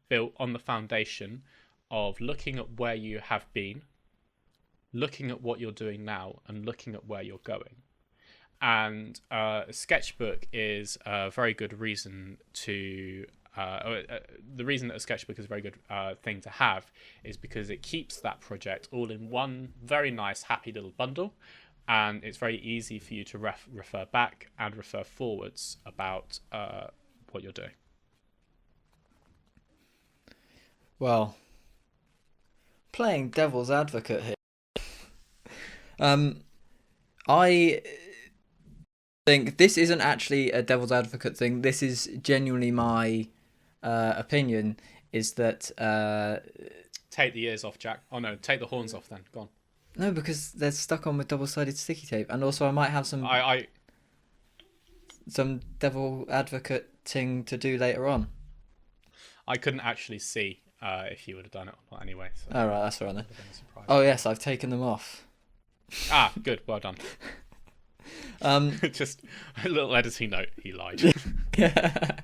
built on the foundation of looking at where you have been, looking at what you're doing now, and looking at where you're going. And a sketchbook is a very good reason to. The reason that a sketchbook is a very good thing to have is because it keeps that project all in one very nice, happy little bundle, and it's very easy for you to refer back and refer forwards about what you're doing. Well, playing devil's advocate here. Um, I think this isn't actually a devil's advocate thing. This is genuinely my opinion. Is that Take the ears off, Jack. Oh no, take the horns off then. Go on. no, because they're stuck on with double-sided sticky tape, and also I might have I some devil advocating to do later on. I couldn't actually see if you would have done it or not anyway. So All right, that's all right then. would have been a surprise. Oh yes, I've taken them off. Ah, good. Well done. Just a little editing note. He lied. Yeah.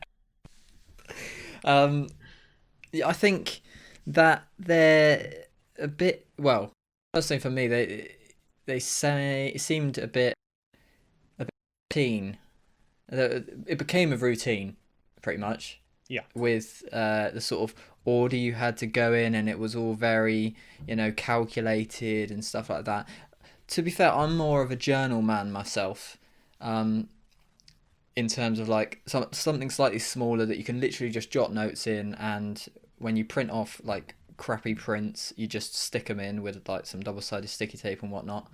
Yeah, I think that they're a bit. Well, first thing for me, they say it seemed a bit routine. It became a routine, pretty much. Yeah. With the sort of order you had to go in, and it was all very, calculated and stuff like that. To be fair, I'm more of a journal man myself. In terms of like something slightly smaller that you can literally just jot notes in, and when you print off like crappy prints, you just stick them in with like some double-sided sticky tape and whatnot.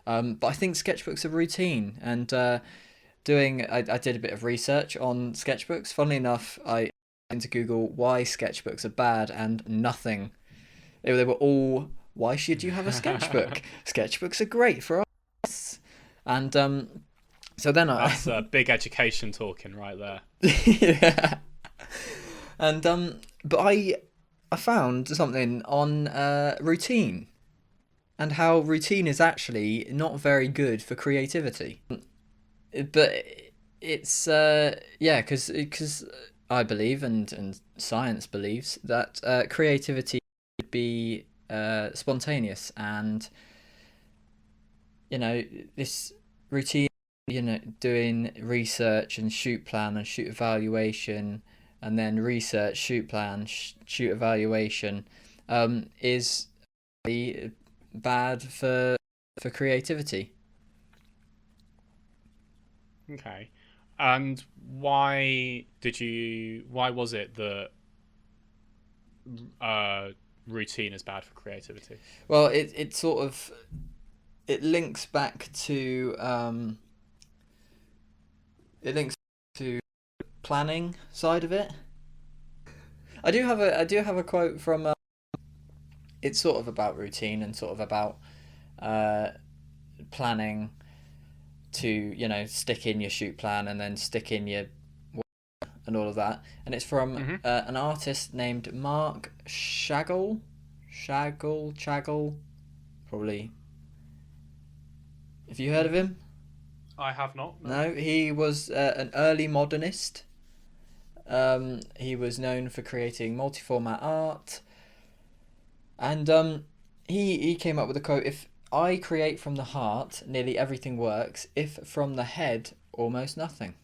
But I think sketchbooks are routine, and I did a bit of research on sketchbooks. Funnily enough, I went into Google why sketchbooks are bad, and nothing. They were all, why should you have a sketchbook? Sketchbooks are great for us. And so then That's big education talking right there. yeah. And but I found something on routine, and how routine is actually not very good for creativity. But it's yeah, because I believe, and science believes, that creativity would be spontaneous, and this routine, doing research and shoot plan and shoot evaluation, and then research, shoot plan, shoot evaluation, is really bad for creativity. Okay. And why was it that routine is bad for creativity? Well, it sort of, it links back to planning side of it. I do have a quote from it's sort of about routine and sort of about planning to stick in your shoot plan and then stick in your and all of that, and it's from an artist named Mark Chagall, probably. Have you heard of him? I have not. No, he was an early modernist. He was known for creating multi-format art, and he came up with a quote: "If I create from the heart, nearly everything works. If from the head, almost nothing."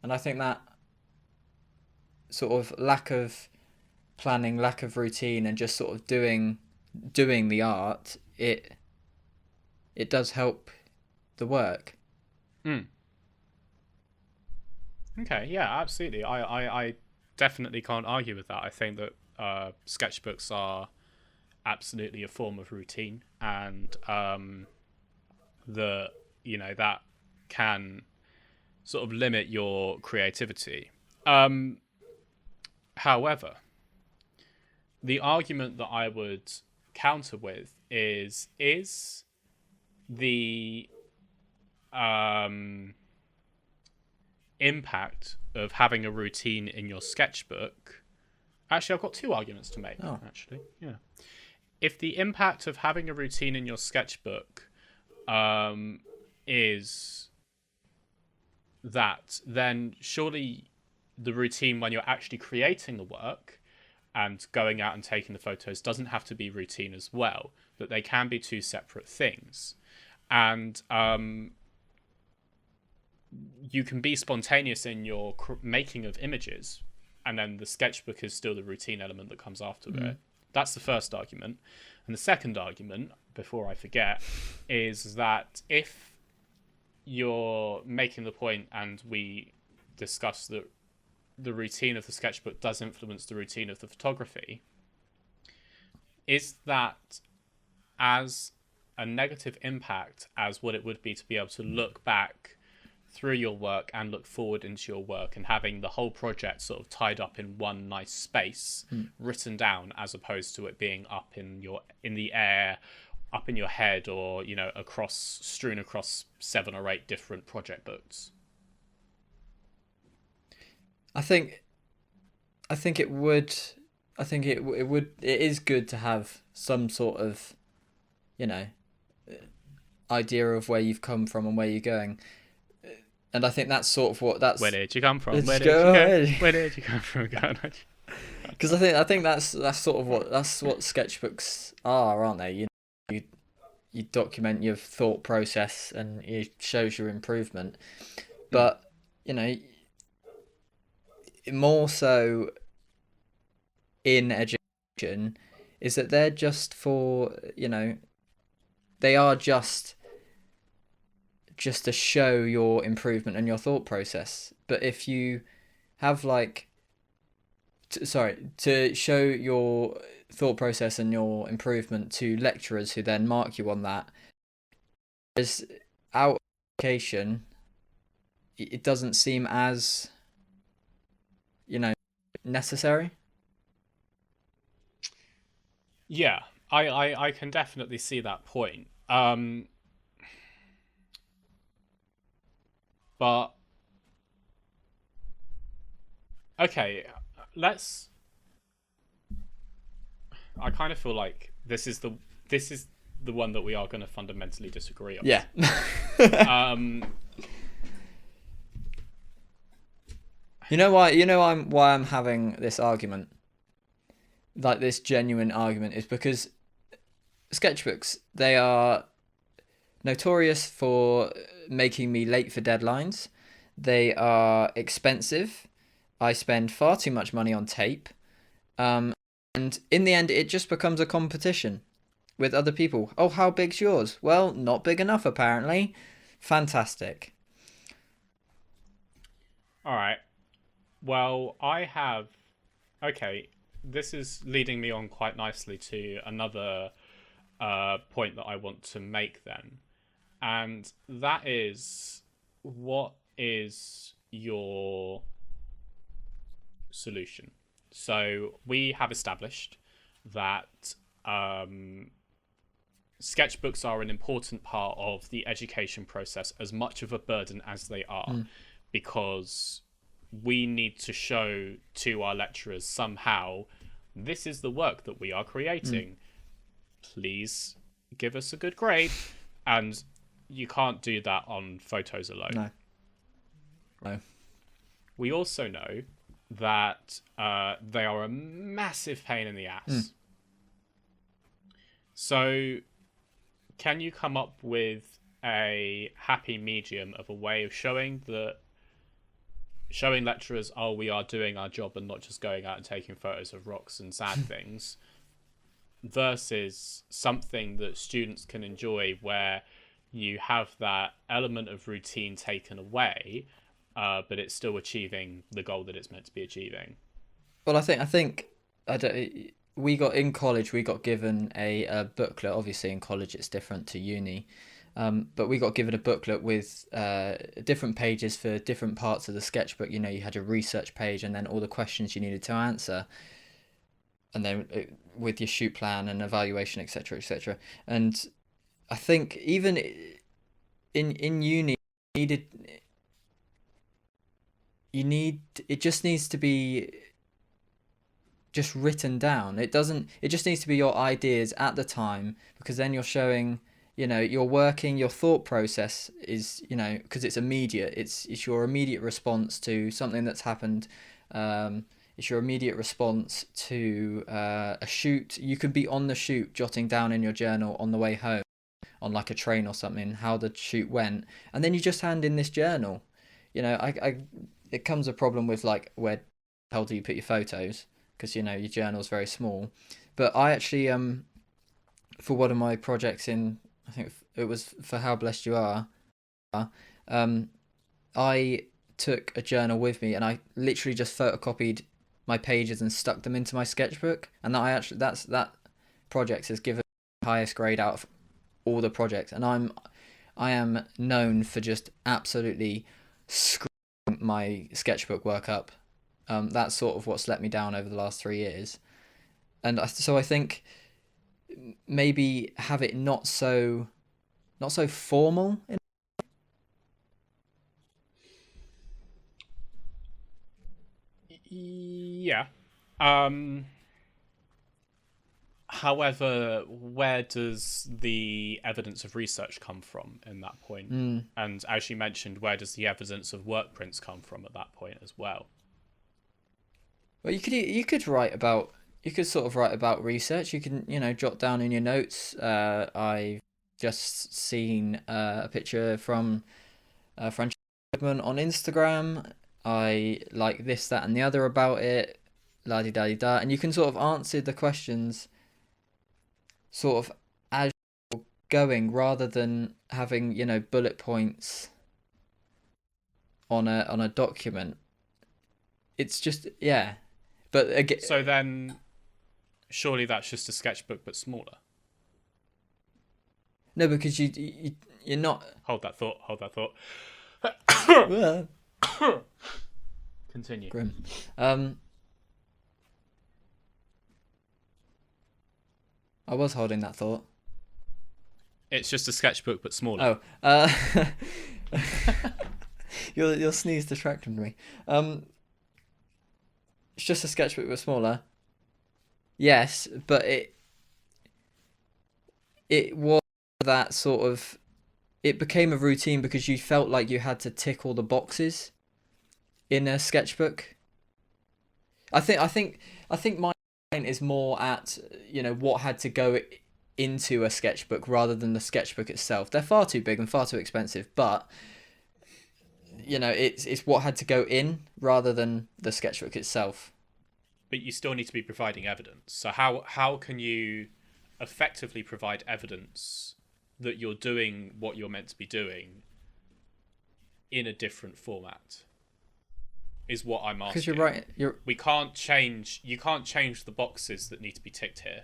And I think that sort of lack of planning, lack of routine, and just sort of doing the art, it does help the work. Okay, yeah, absolutely. I definitely can't argue with that. I think that sketchbooks are absolutely a form of routine, and that can sort of limit your creativity. However, the argument that I would counter with is the impact of having a routine in your sketchbook. Actually, I've got two arguments to make. Oh. Actually, yeah. If the impact of having a routine in your sketchbook is that, then surely the routine when you're actually creating the work and going out and taking the photos doesn't have to be routine as well, that they can be two separate things. And you can be spontaneous in your making of images, and then the sketchbook is still the routine element that comes after it. That's the first argument. And the second argument, before I forget, is that if you're making the point, and we discussed that the routine of the sketchbook does influence the routine of the photography, is that as a negative impact as what it would be to be able to look back through your work and look forward into your work and having the whole project sort of tied up in one nice space, written down, as opposed to it being up in the air, up in your head, or strewn across 7 or 8 different project books? I think it would. I think it would. It is good to have some sort of, idea of where you've come from and where you're going. And I think that's sort of what that's. Where did you come from? Where did you come from? Because I think that's sort of what sketchbooks are, aren't they? You document your thought process and it shows your improvement, but more so in education is that they're just for they are just to show your improvement and your thought process. But if you have to show your thought process and your improvement to lecturers who then mark you on that, as our education, it doesn't seem as necessary. Yeah, I can definitely see that point. But okay, I kind of feel like this is the one that we are going to fundamentally disagree on. Yeah. Why I'm having this argument, like this genuine argument, is because sketchbooks, they are notorious for making me late for deadlines. They are expensive. I spend far too much money on tape. And in the end, it just becomes a competition with other people. Oh, how big's yours? Well, not big enough, apparently. Fantastic. All right. Well, okay, this is leading me on quite nicely to another point that I want to make then. And that is, what is your solution? So we have established that sketchbooks are an important part of the education process, as much of a burden as they are, because we need to show to our lecturers somehow, this is the work that we are creating. Please give us a good grade. And you can't do that on photos alone. No. We also know that they are a massive pain in the ass. So can you come up with a happy medium of a way of showing lecturers, oh, we are doing our job and not just going out and taking photos of rocks and sad things, versus something that students can enjoy, where you have that element of routine taken away, but it's still achieving the goal that it's meant to be achieving? Well, I think we got given a booklet. Obviously, in college it's different to uni, But we got given a booklet with different pages for different parts of the sketchbook. You had your research page and then all the questions you needed to answer, and then with your shoot plan and evaluation, etc., etc. And I think even in uni, needed it just needs to be just written down. It doesn't. It just needs to be your ideas at the time, because then you're showing. You're working. Your thought process is because it's immediate. It's your immediate response to something that's happened. It's your immediate response to a shoot. You could be on the shoot, jotting down in your journal on the way home, on like a train or something, how the shoot went, and then you just hand in this journal. It comes a problem with like where the hell do you put your photos, because your journal's very small. But I actually for one of my projects I think it was for How Blessed You Are, um I took a journal with me and I literally just photocopied my pages and stuck them into my sketchbook, and that project has given the highest grade out of all the projects, and I am known for just absolutely screwing my sketchbook work up. That's sort of what's let me down over the last 3 years, and so I think maybe have it not so formal. Yeah. Um, However, where does the evidence of research come from in that point? Mm. And as you mentioned, where does the evidence of work prints come from at that point as well? Well, you could sort of write about research. You can jot down in your notes. I've just seen a picture from Francesca on Instagram. I like this, that, and the other about it. La di da di da, and you can sort of answer the questions sort of as you're going, rather than having bullet points on a document. It's just, yeah. But again, So then, surely that's just a sketchbook but smaller. no, because you're not. Hold that thought. Hold that thought. Continue. Grim. I was holding that thought. It's just a sketchbook but smaller. Oh, your sneeze distracted me. It's just a sketchbook but smaller. Yes, but it was that sort of. It became a routine because you felt like you had to tick all the boxes in a sketchbook. I think my point is more at what had to go into a sketchbook rather than the sketchbook itself. They're far too big and far too expensive, but it's what had to go in rather than the sketchbook itself. But you still need to be providing evidence. So how can you effectively provide evidence that you're doing what you're meant to be doing in a different format? Is what I'm asking. Because you're right. You can't change the boxes that need to be ticked here.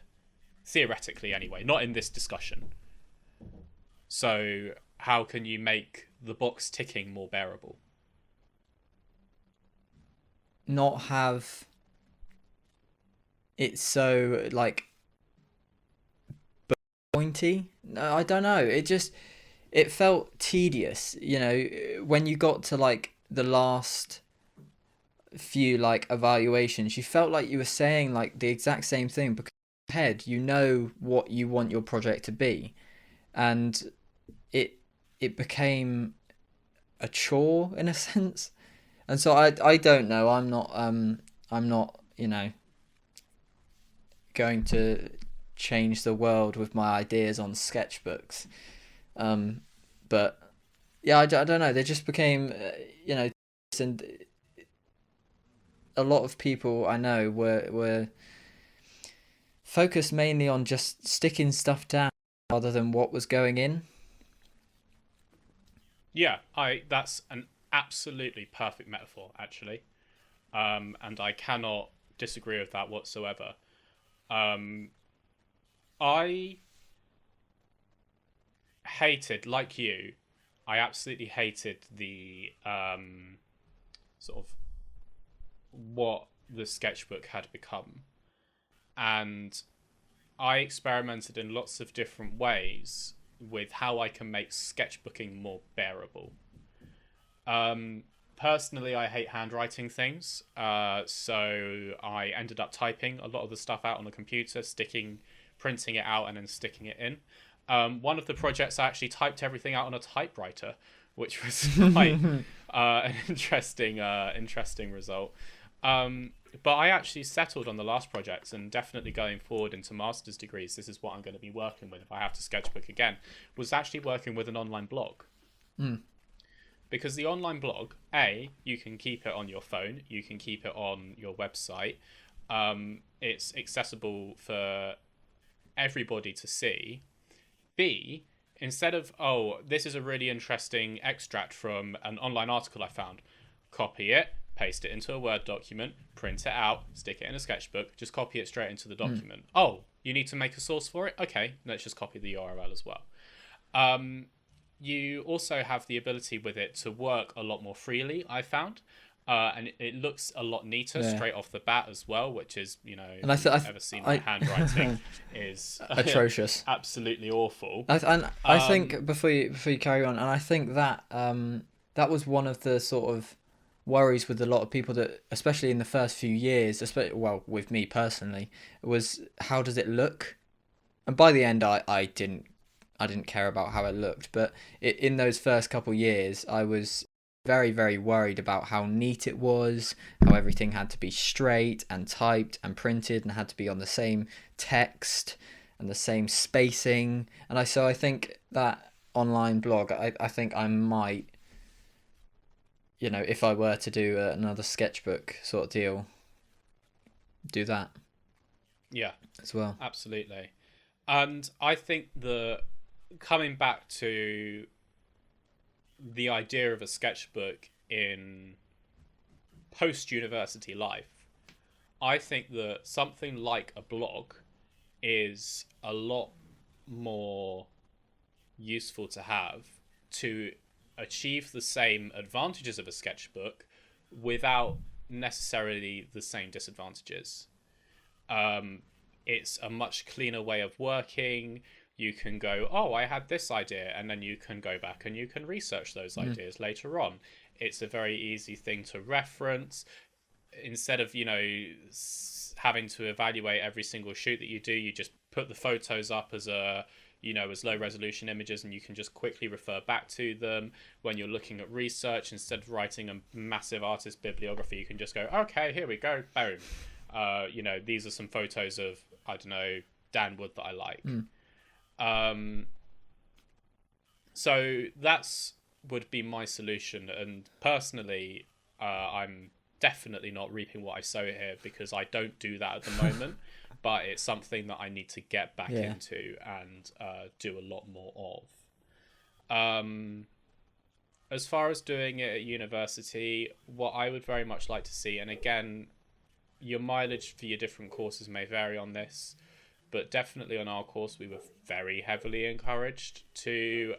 Theoretically anyway, not in this discussion. So how can you make the box ticking more bearable? Not have it so like pointy. No, I don't know. It felt tedious. When you got to like the last few like evaluations, you felt like you were saying like the exact same thing, because in your head you know what you want your project to be, and it became a chore in a sense. And so I don't know. I'm not going to change the world with my ideas on sketchbooks. But yeah, I don't know. They just became and a lot of people I know were focused mainly on just sticking stuff down rather than what was going in. Yeah, that's an absolutely perfect metaphor, actually. And I cannot disagree with that whatsoever. I hated, like you, I absolutely hated the sort of what the sketchbook had become. And I experimented in lots of different ways with how I can make sketchbooking more bearable. Um, Personally, I hate handwriting things, so I ended up typing a lot of the stuff out on the computer, printing it out, and then sticking it in. One of the projects I actually typed everything out on a typewriter, which was quite an interesting result. But I actually settled on the last project, and definitely going forward into master's degrees, this is what I'm going to be working with if I have to sketchbook again, was actually working with an online blog. Mm. Because the online blog, you can keep it on your phone, you can keep it on your website. It's accessible for everybody to see. B, instead of, oh, this is a really interesting extract from an online article I found, copy it, paste it into a Word document, print it out, stick it in a sketchbook, just copy it straight into the document. Oh, you need to make a source for it? Okay, let's just copy the URL as well. You also have the ability with it to work a lot more freely, I found. And it looks a lot neater straight off the bat as well, which is, you know, And if you've ever seen my handwriting, is atrocious, absolutely awful. I think before you carry on, and I think that that was one of the sort of worries with a lot of people, that especially in the first few years, especially, well, with me personally, was how does it look? And by the end, I didn't care about how it looked, but in those first couple years, I was very, very worried about how neat it was, how everything had to be straight and typed and printed and had to be on the same text and the same spacing. And I think that online blog, I think I might, you know, if I were to do another sketchbook sort of deal, do that. Yeah, as well. Absolutely. And I think coming back to the idea of a sketchbook in post-university life, I think that something like a blog is a lot more useful to have to achieve the same advantages of a sketchbook without necessarily the same disadvantages. It's a much cleaner way of working. You can go, oh, I had this idea, and then you can go back and you can research those ideas later on. It's a very easy thing to reference. Instead of, having to evaluate every single shoot that you do, you just put the photos up as as low resolution images, and you can just quickly refer back to them. When you're looking at research, instead of writing a massive artist bibliography, you can just go, okay, here we go, boom. These are some photos of, I don't know, Dan Wood that I like. So that's would be my solution. And personally, I'm definitely not reaping what I sow here, because I don't do that at the moment. But it's something that I need to get back into and do a lot more of. As far as doing it at university, what I would very much like to see, and again, your mileage for your different courses may vary on this, but definitely on our course, we were very heavily encouraged to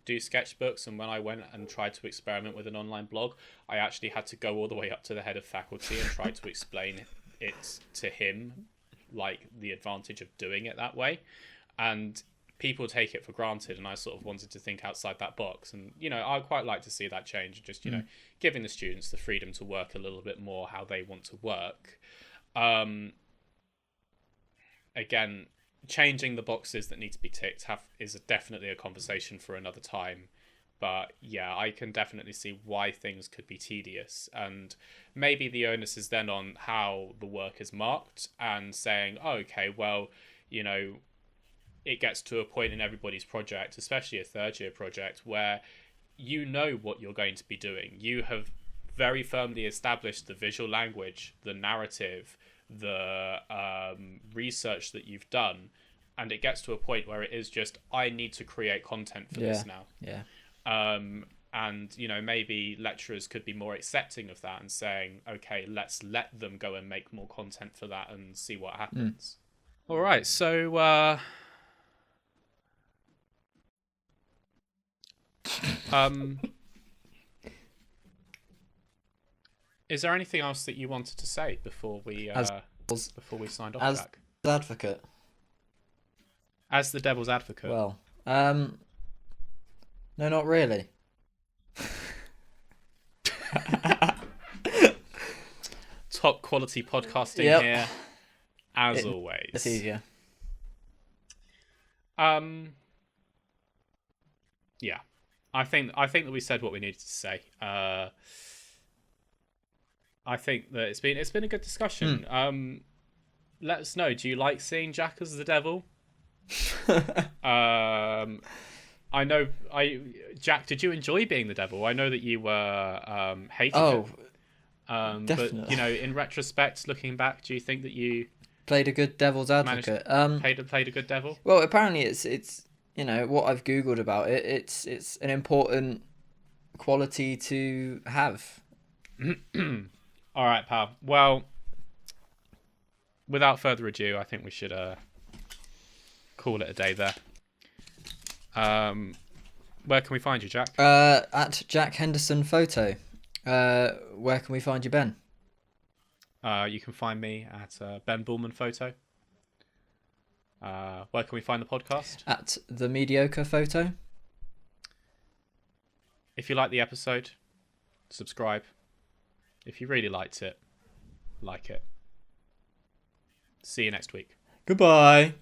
do sketchbooks. And when I went and tried to experiment with an online blog, I actually had to go all the way up to the head of faculty and try to explain it to him, like the advantage of doing it that way. And people take it for granted, and I sort of wanted to think outside that box. And I'd quite like to see that change, just giving the students the freedom to work a little bit more how they want to work. Again, changing the boxes that need to be ticked is definitely a conversation for another time. But yeah, I can definitely see why things could be tedious, and maybe the onus is then on how the work is marked, and saying, oh, okay, well, it gets to a point in everybody's project, especially a third year project, where you know what you're going to be doing. You have very firmly established the visual language, the narrative, the research that you've done, and it gets to a point where it is just, I need to create content for this now. And maybe lecturers could be more accepting of that and saying, okay, let's let them go and make more content for that and see what happens. All right, so Um, is there anything else that you wanted to say before we As signed off, as Jack? advocate. As the devil's advocate. Well, no, not really. Top quality podcasting Yep. here, as always. It's easier. Yeah, I think that we said what we needed to say. I think that it's been a good discussion. Let us know. Do you like seeing Jack as the devil? Jack, did you enjoy being the devil? I know that you were hating it. Definitely. But in retrospect, looking back, do you think that you Played a good devil's advocate. played a good devil? Well, apparently it's what I've googled about it. It's an important quality to have. All right, pal. Well, without further ado, I think we should call it a day there. Where can we find you, Jack? At Jack Henderson Photo. Where can we find you, Ben? You can find me at Ben Bullman Photo. Where can we find the podcast? At the Mediocre Photo. If you like the episode, subscribe. If you really liked it, like it. See you next week. Goodbye.